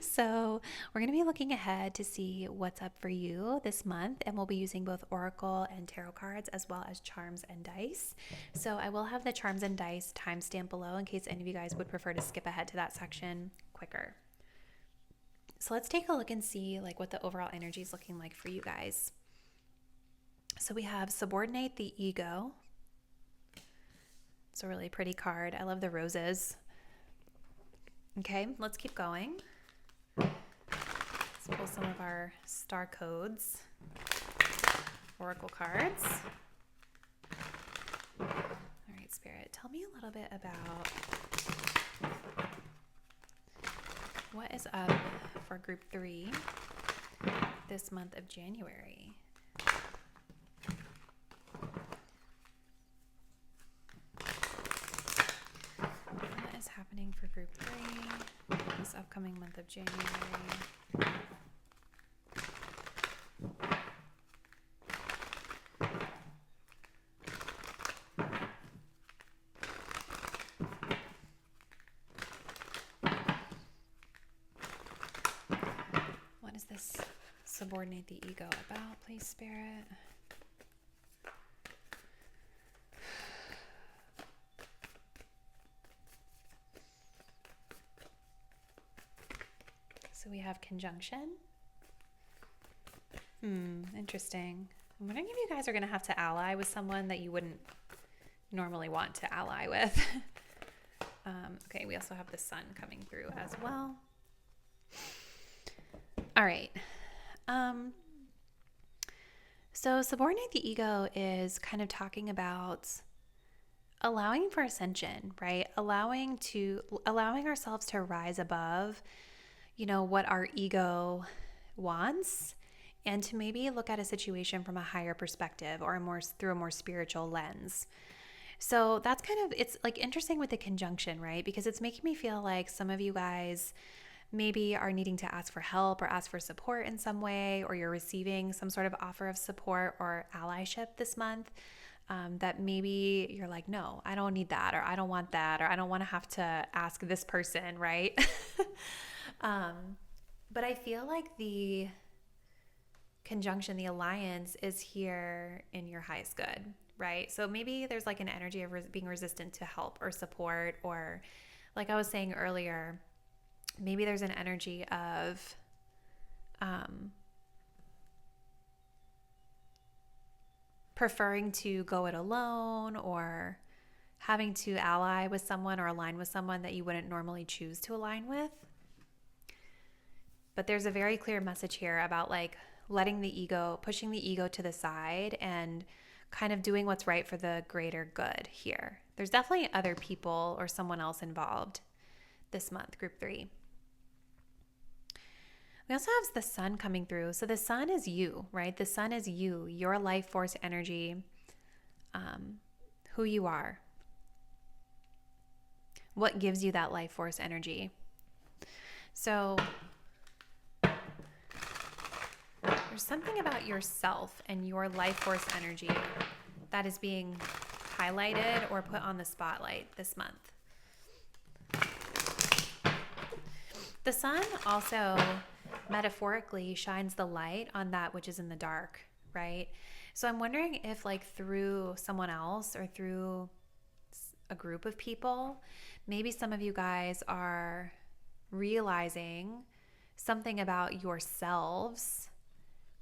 So we're going to be looking ahead to see what's up for you this month, and we'll be using both oracle and tarot cards as well as charms and dice. So I will have the charms and dice timestamp below in case any of you guys would prefer to skip ahead to that section quicker. So let's take a look and see like what the overall energy is looking like for you guys. So we have subordinate the ego. It's a really pretty card. I love the roses. Okay, let's keep going. Let's pull some of our Starcodes oracle cards. All right, Spirit, tell me a little bit about what is up for group 3 this month of January. What is happening for group 3 this upcoming month of January? What is this subordinate the ego about, please, Spirit? So we have conjunction. Interesting. I'm wondering if you guys are going to have to ally with someone that you wouldn't normally want to ally with. Okay, we also have the sun coming through as well. All right. So subordinate the ego is kind of talking about allowing for ascension, right? Allowing ourselves to rise above, what our ego wants, and to maybe look at a situation from a higher perspective or through a more spiritual lens. So that's it's like interesting with the conjunction, right? Because it's making me feel like some of you guys maybe are needing to ask for help or ask for support in some way, or you're receiving some sort of offer of support or allyship this month, that maybe you're like, no, I don't need that, or I don't want that, or I don't want to have to ask this person, right? But I feel like the conjunction, the alliance is here in your highest good, right? So maybe there's like an energy of being resistant to help or support, or like I was saying earlier, maybe there's an energy of preferring to go it alone, or having to ally with someone or align with someone that you wouldn't normally choose to align with. But there's a very clear message here about like pushing the ego to the side and kind of doing what's right for the greater good here. There's definitely other people or someone else involved this month, group 3. We also have the sun coming through. So the sun is you, right? The sun is you, your life force energy, who you are. What gives you that life force energy? So there's something about yourself and your life force energy that is being highlighted or put on the spotlight this month. The sun also metaphorically shines the light on that which is in the dark, right? So I'm wondering if like through someone else or through a group of people, maybe some of you guys are realizing something about yourselves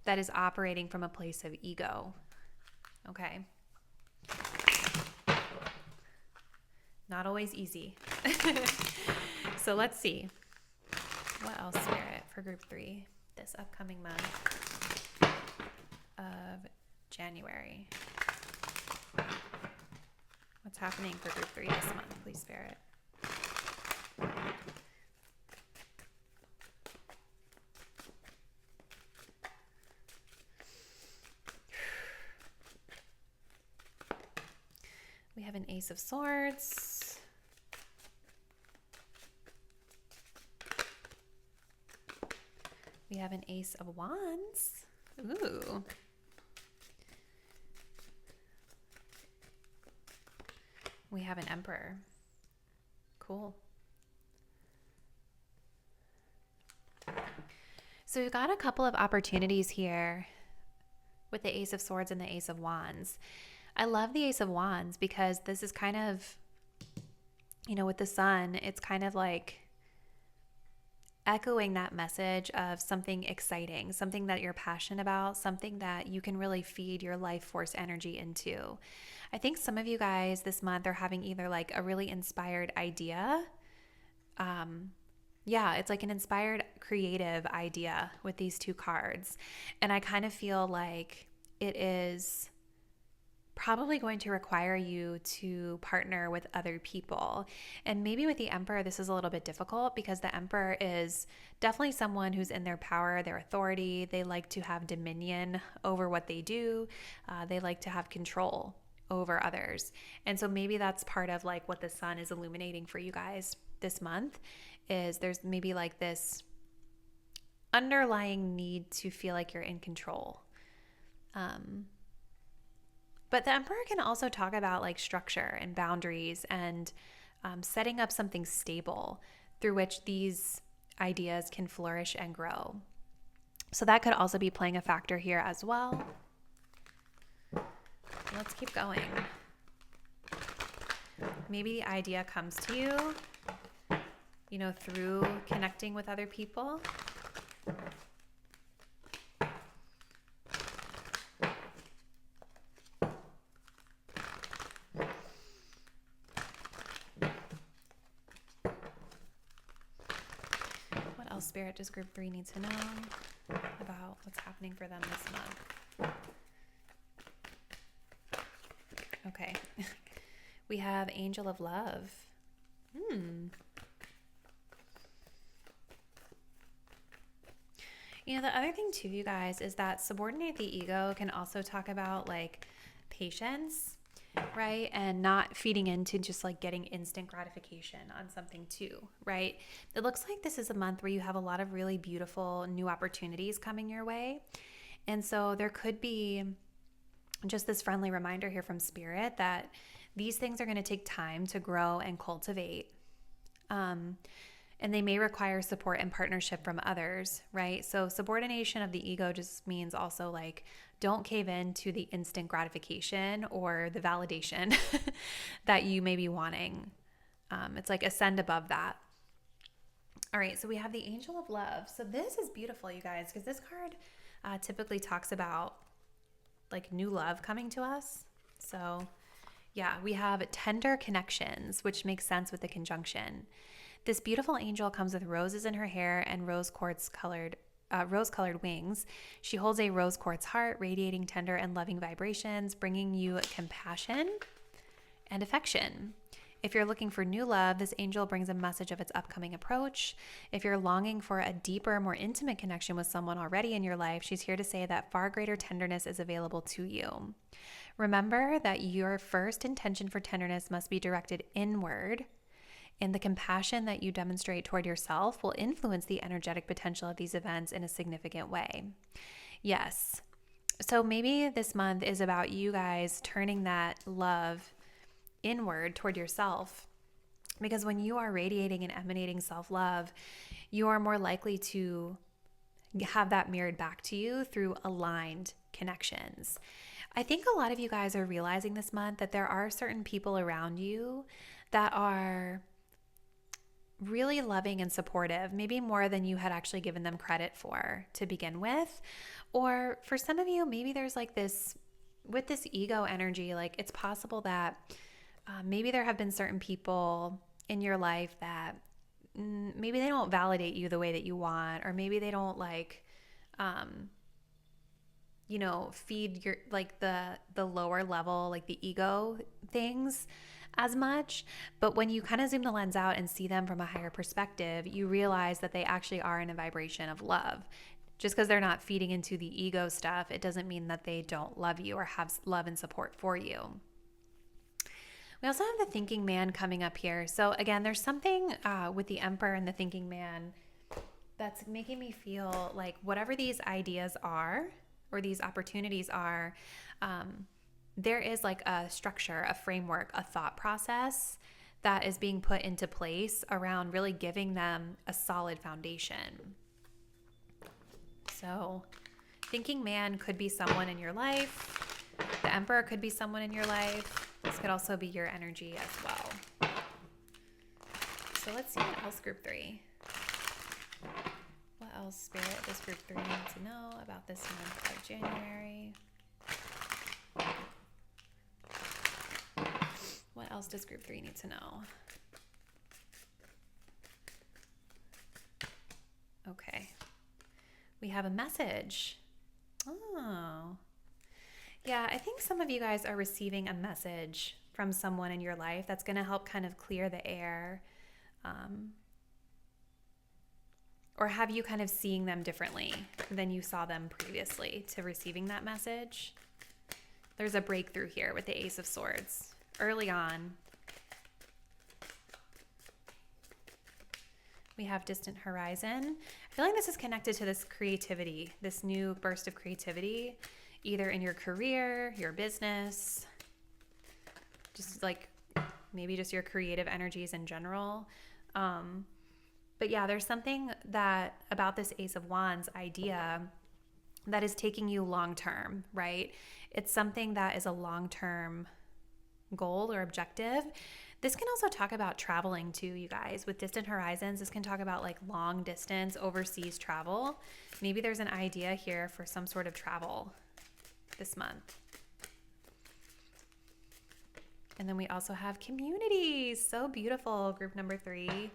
that is operating from a place of ego. Okay. Not always easy. So let's see. What else, Spirit, for group 3 this upcoming month of January? What's happening for group 3 this month, please, Spirit? We have an Ace of Swords. We have an Ace of Wands. Ooh. We have an Emperor. Cool. So we've got a couple of opportunities here with the Ace of Swords and the Ace of Wands. I love the Ace of Wands because this is kind of, with the sun, it's kind of like echoing that message of something exciting, something that you're passionate about, something that you can really feed your life force energy into. I think some of you guys this month are having either like a really inspired idea, Yeah, it's like an inspired creative idea with these two cards. And I kind of feel like it is probably going to require you to partner with other people. And maybe with the Emperor, this is a little bit difficult because the Emperor is definitely someone who's in their power, their authority. They like to have dominion over what they do. They like to have control over others. And so maybe that's part of like what the Sun is illuminating for you guys this month, is there's maybe like this underlying need to feel like you're in control. But the Emperor can also talk about like structure and boundaries and setting up something stable through which these ideas can flourish and grow. So that could also be playing a factor here as well. Let's keep going. Maybe the idea comes to you, through connecting with other people. What else, Spirit, does Group 3 need to know about what's happening for them this month? Okay. We have Angel of Love. The other thing too, you guys, is that subordinate the ego can also talk about like patience, right? And not feeding into just like getting instant gratification on something too, right? It looks like this is a month where you have a lot of really beautiful new opportunities coming your way. And so there could be just this friendly reminder here from Spirit that these things are going to take time to grow and cultivate. And they may require support and partnership from others, right? So subordination of the ego just means also like, don't cave in to the instant gratification or the validation that you may be wanting. It's like ascend above that. All right, so we have the Angel of Love. So this is beautiful, you guys, because this card typically talks about like new love coming to us. So yeah, we have tender connections, which makes sense with the conjunction. This beautiful angel comes with roses in her hair and rose-colored wings. She holds a rose quartz heart, radiating tender and loving vibrations, bringing you compassion and affection. If you're looking for new love, this angel brings a message of its upcoming approach. If you're longing for a deeper, more intimate connection with someone already in your life, she's here to say that far greater tenderness is available to you. Remember that your first intention for tenderness must be directed inward, and the compassion that you demonstrate toward yourself will influence the energetic potential of these events in a significant way. Yes. So maybe this month is about you guys turning that love inward toward yourself, because when you are radiating and emanating self-love, you are more likely to have that mirrored back to you through aligned connections. I think a lot of you guys are realizing this month that there are certain people around you that are really loving and supportive, maybe more than you had actually given them credit for to begin with. Or for some of you, maybe there's like this, with this ego energy, like it's possible that maybe there have been certain people in your life that maybe they don't validate you the way that you want, or maybe they don't like, feed your, like the lower level, like the ego things as much. But when you kind of zoom the lens out and see them from a higher perspective, you realize that they actually are in a vibration of love. Just because they're not feeding into the ego stuff, it doesn't mean that they don't love you or have love and support for you. We also have the thinking man coming up here. So again, there's something with the Emperor and the thinking man that's making me feel like whatever these ideas are or these opportunities are, there is like a structure, a framework, a thought process that is being put into place around really giving them a solid foundation. So thinking man could be someone in your life. The Emperor could be someone in your life. This could also be your energy as well. So let's see what else Group 3. What else, Spirit, does Group 3 need to know about this month of January? What else does Group 3 need to know? Okay. We have a message. Oh. Yeah, I think some of you guys are receiving a message from someone in your life that's going to help kind of clear the air. Or have you kind of seeing them differently than you saw them previously to receiving that message? There's a breakthrough here with the Ace of Swords. Early on, we have distant horizon. I feel like this is connected to this creativity, this new burst of creativity, either in your career, your business, just like maybe just your creative energies in general. But yeah, there's something that about this Ace of Wands idea that is taking you long-term, right? It's something that is a long-term goal or objective. This can also talk about traveling too, you guys. With distant horizons, this can talk about like long distance overseas travel. Maybe there's an idea here for some sort of travel this month. And then we also have communities. So beautiful, group number 3.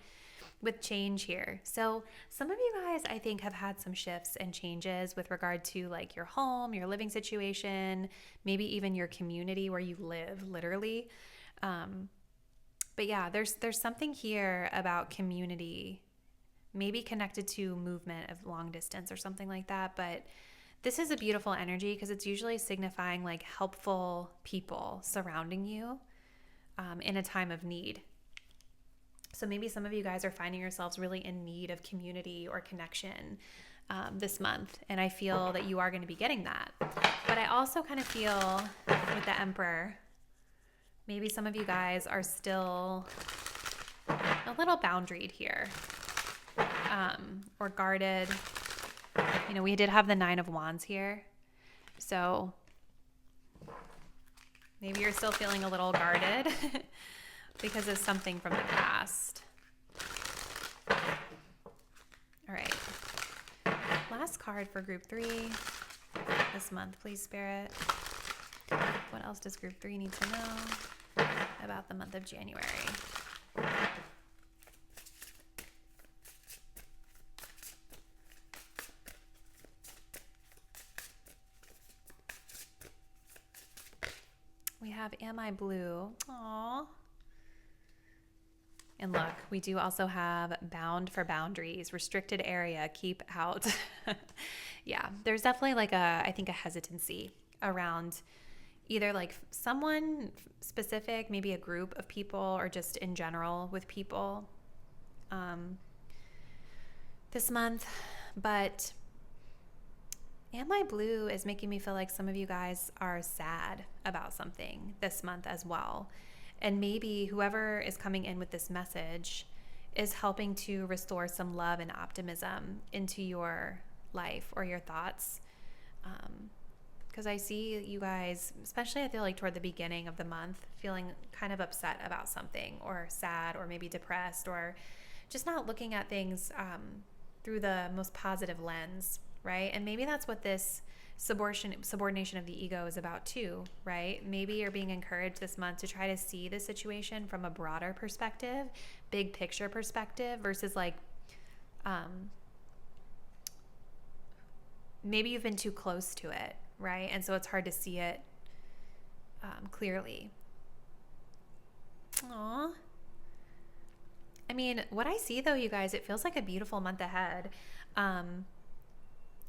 With change here. So some of you guys, I think, have had some shifts and changes with regard to like your home, your living situation, maybe even your community where you live, literally. But yeah, there's something here about community, maybe connected to movement of long distance or something like that. But this is a beautiful energy because it's usually signifying like helpful people surrounding you in a time of need. So maybe some of you guys are finding yourselves really in need of community or connection this month. And I feel that you are going to be getting that. But I also kind of feel with the Emperor, maybe some of you guys are still a little boundaried here or guarded. You know, we did have the 9 of Wands here. So maybe you're still feeling a little guarded. Because of something from the past. All right. Last card for group 3 this month, please, Spirit. What else does group 3 need to know about the month of January? We have Am I Blue? Aww. And look, we do also have bound for boundaries, restricted area, keep out. Yeah, there's definitely like I think a hesitancy around either like someone specific, maybe a group of people or just in general with people this month. But Am I Blue is making me feel like some of you guys are sad about something this month as well. And maybe whoever is coming in with this message is helping to restore some love and optimism into your life or your thoughts. Because I see you guys, especially I feel like toward the beginning of the month, feeling kind of upset about something or sad or maybe depressed or just not looking at things through the most positive lens, right? And maybe that's what this subordination of the ego is about too, right? Maybe you're being encouraged this month to try to see the situation from a broader perspective, big picture perspective versus like maybe you've been too close to it, right? And so it's hard to see it clearly. Aww. I mean, what I see though, you guys, it feels like a beautiful month ahead.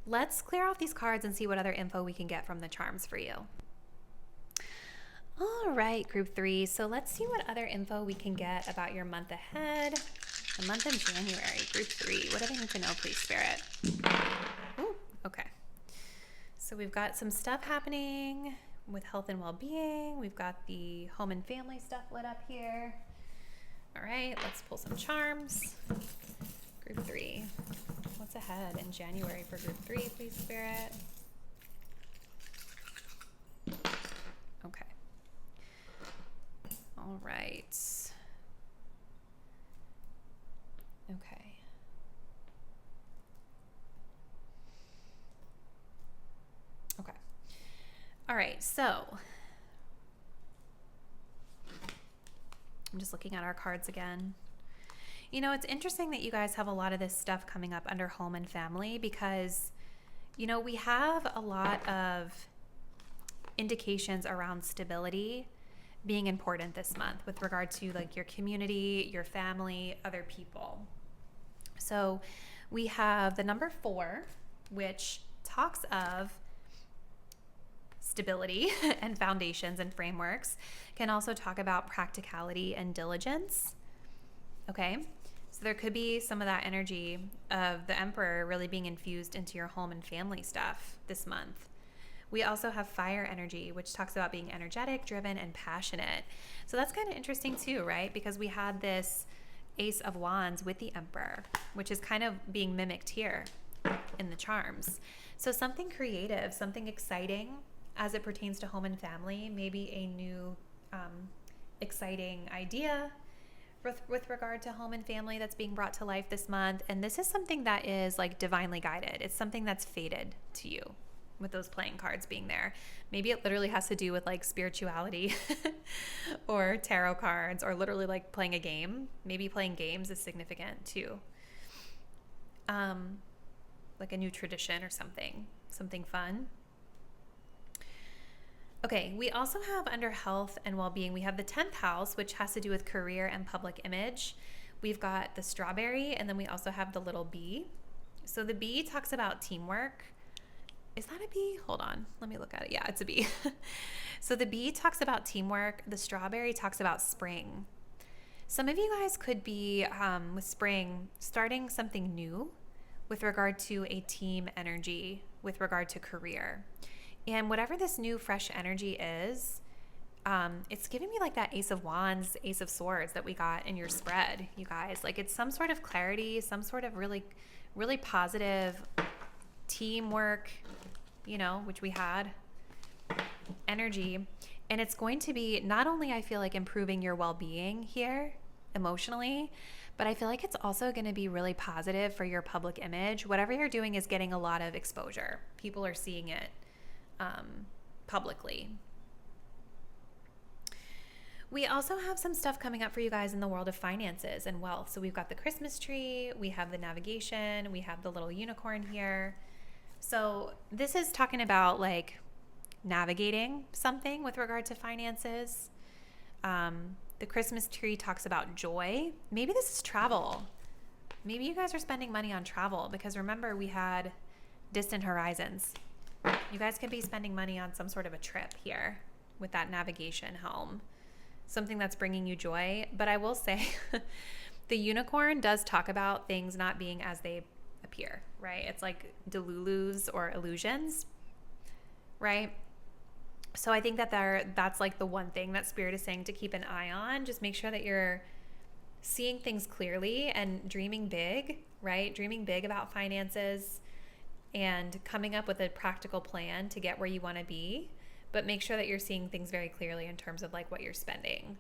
Let's clear off these cards and see what other info we can get from the charms for you. All right, group 3. So let's see what other info we can get about your month ahead. The month of January, group 3. What do they need to know, please, Spirit? Ooh, okay. So we've got some stuff happening with health and well-being. We've got the home and family stuff lit up here. All right, let's pull some charms. Group 3. What's ahead in January for group 3, please, Spirit? Okay. All right. Okay. Okay. All right, so I'm just looking at our cards again. You know, it's interesting that you guys have a lot of this stuff coming up under home and family because, you know, we have a lot of indications around stability being important this month with regard to like your community, your family, other people. So we have the number 4, which talks of stability and foundations and frameworks, can also talk about practicality and diligence. Okay, so there could be some of that energy of the Emperor really being infused into your home and family stuff this month. We also have fire energy, which talks about being energetic, driven, and passionate. So that's kind of interesting too, right? Because we had this Ace of Wands with the Emperor, which is kind of being mimicked here in the charms. So something creative, something exciting as it pertains to home and family, maybe a new exciting idea with regard to home and family that's being brought to life this month. And this is something that is like divinely guided. It's something that's fated to you with those playing cards being there. Maybe it literally has to do with like spirituality or tarot cards or literally like playing a game. Maybe playing games is significant too. Like a new tradition or something fun. Okay, we also have under health and well-being, we have the 10th house, which has to do with career and public image. We've got the strawberry, and then we also have the little bee. So the bee talks about teamwork. Is that a bee? Hold on, let me look at it. Yeah, it's a bee. So the bee talks about teamwork. The strawberry talks about spring. Some of you guys could be, with spring, starting something new with regard to a team energy, with regard to career. And whatever this new fresh energy is, it's giving me like that Ace of Wands, Ace of Swords that we got in your spread, you guys. Like it's some sort of clarity, some sort of really, really positive teamwork, you know, which we had energy. And it's going to be not only, I feel like, improving your well-being here emotionally, but I feel like it's also going to be really positive for your public image. Whatever you're doing is getting a lot of exposure. People are seeing it publicly. We also have some stuff coming up for you guys in the world of finances and wealth. So we've got the Christmas tree, we have the navigation, we have the little unicorn here. So this is talking about like navigating something with regard to finances. The Christmas tree talks about joy. Maybe this is travel. Maybe you guys are spending money on travel because remember we had distant horizons. You guys could be spending money on some sort of a trip here with that navigation home, something that's bringing you joy. But I will say the unicorn does talk about things not being as they appear, right? It's like delulus or illusions, right? So I think that that's like the one thing that Spirit is saying to keep an eye on. Just make sure that you're seeing things clearly and dreaming big, right? Dreaming big about finances and coming up with a practical plan to get where you want to be, but make sure that you're seeing things very clearly in terms of like what you're spending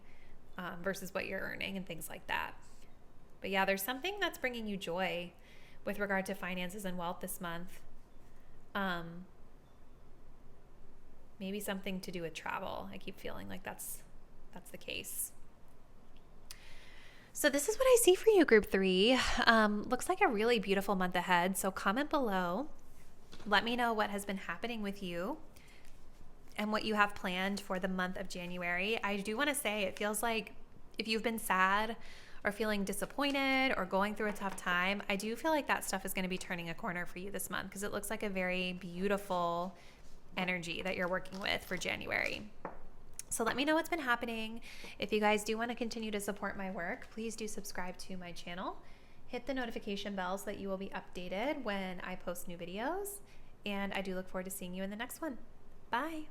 versus what you're earning and things like that. But yeah, there's something that's bringing you joy with regard to finances and wealth this month. Maybe something to do with travel. I keep feeling like that's the case. So this is what I see for you, group 3. Looks like a really beautiful month ahead. So comment below. Let me know what has been happening with you and what you have planned for the month of January. I do want to say it feels like if you've been sad or feeling disappointed or going through a tough time, I do feel like that stuff is going to be turning a corner for you this month because it looks like a very beautiful energy that you're working with for January. So let me know what's been happening. If you guys do want to continue to support my work, please do subscribe to my channel. Hit the notification bell so that you will be updated when I post new videos. And I do look forward to seeing you in the next one. Bye.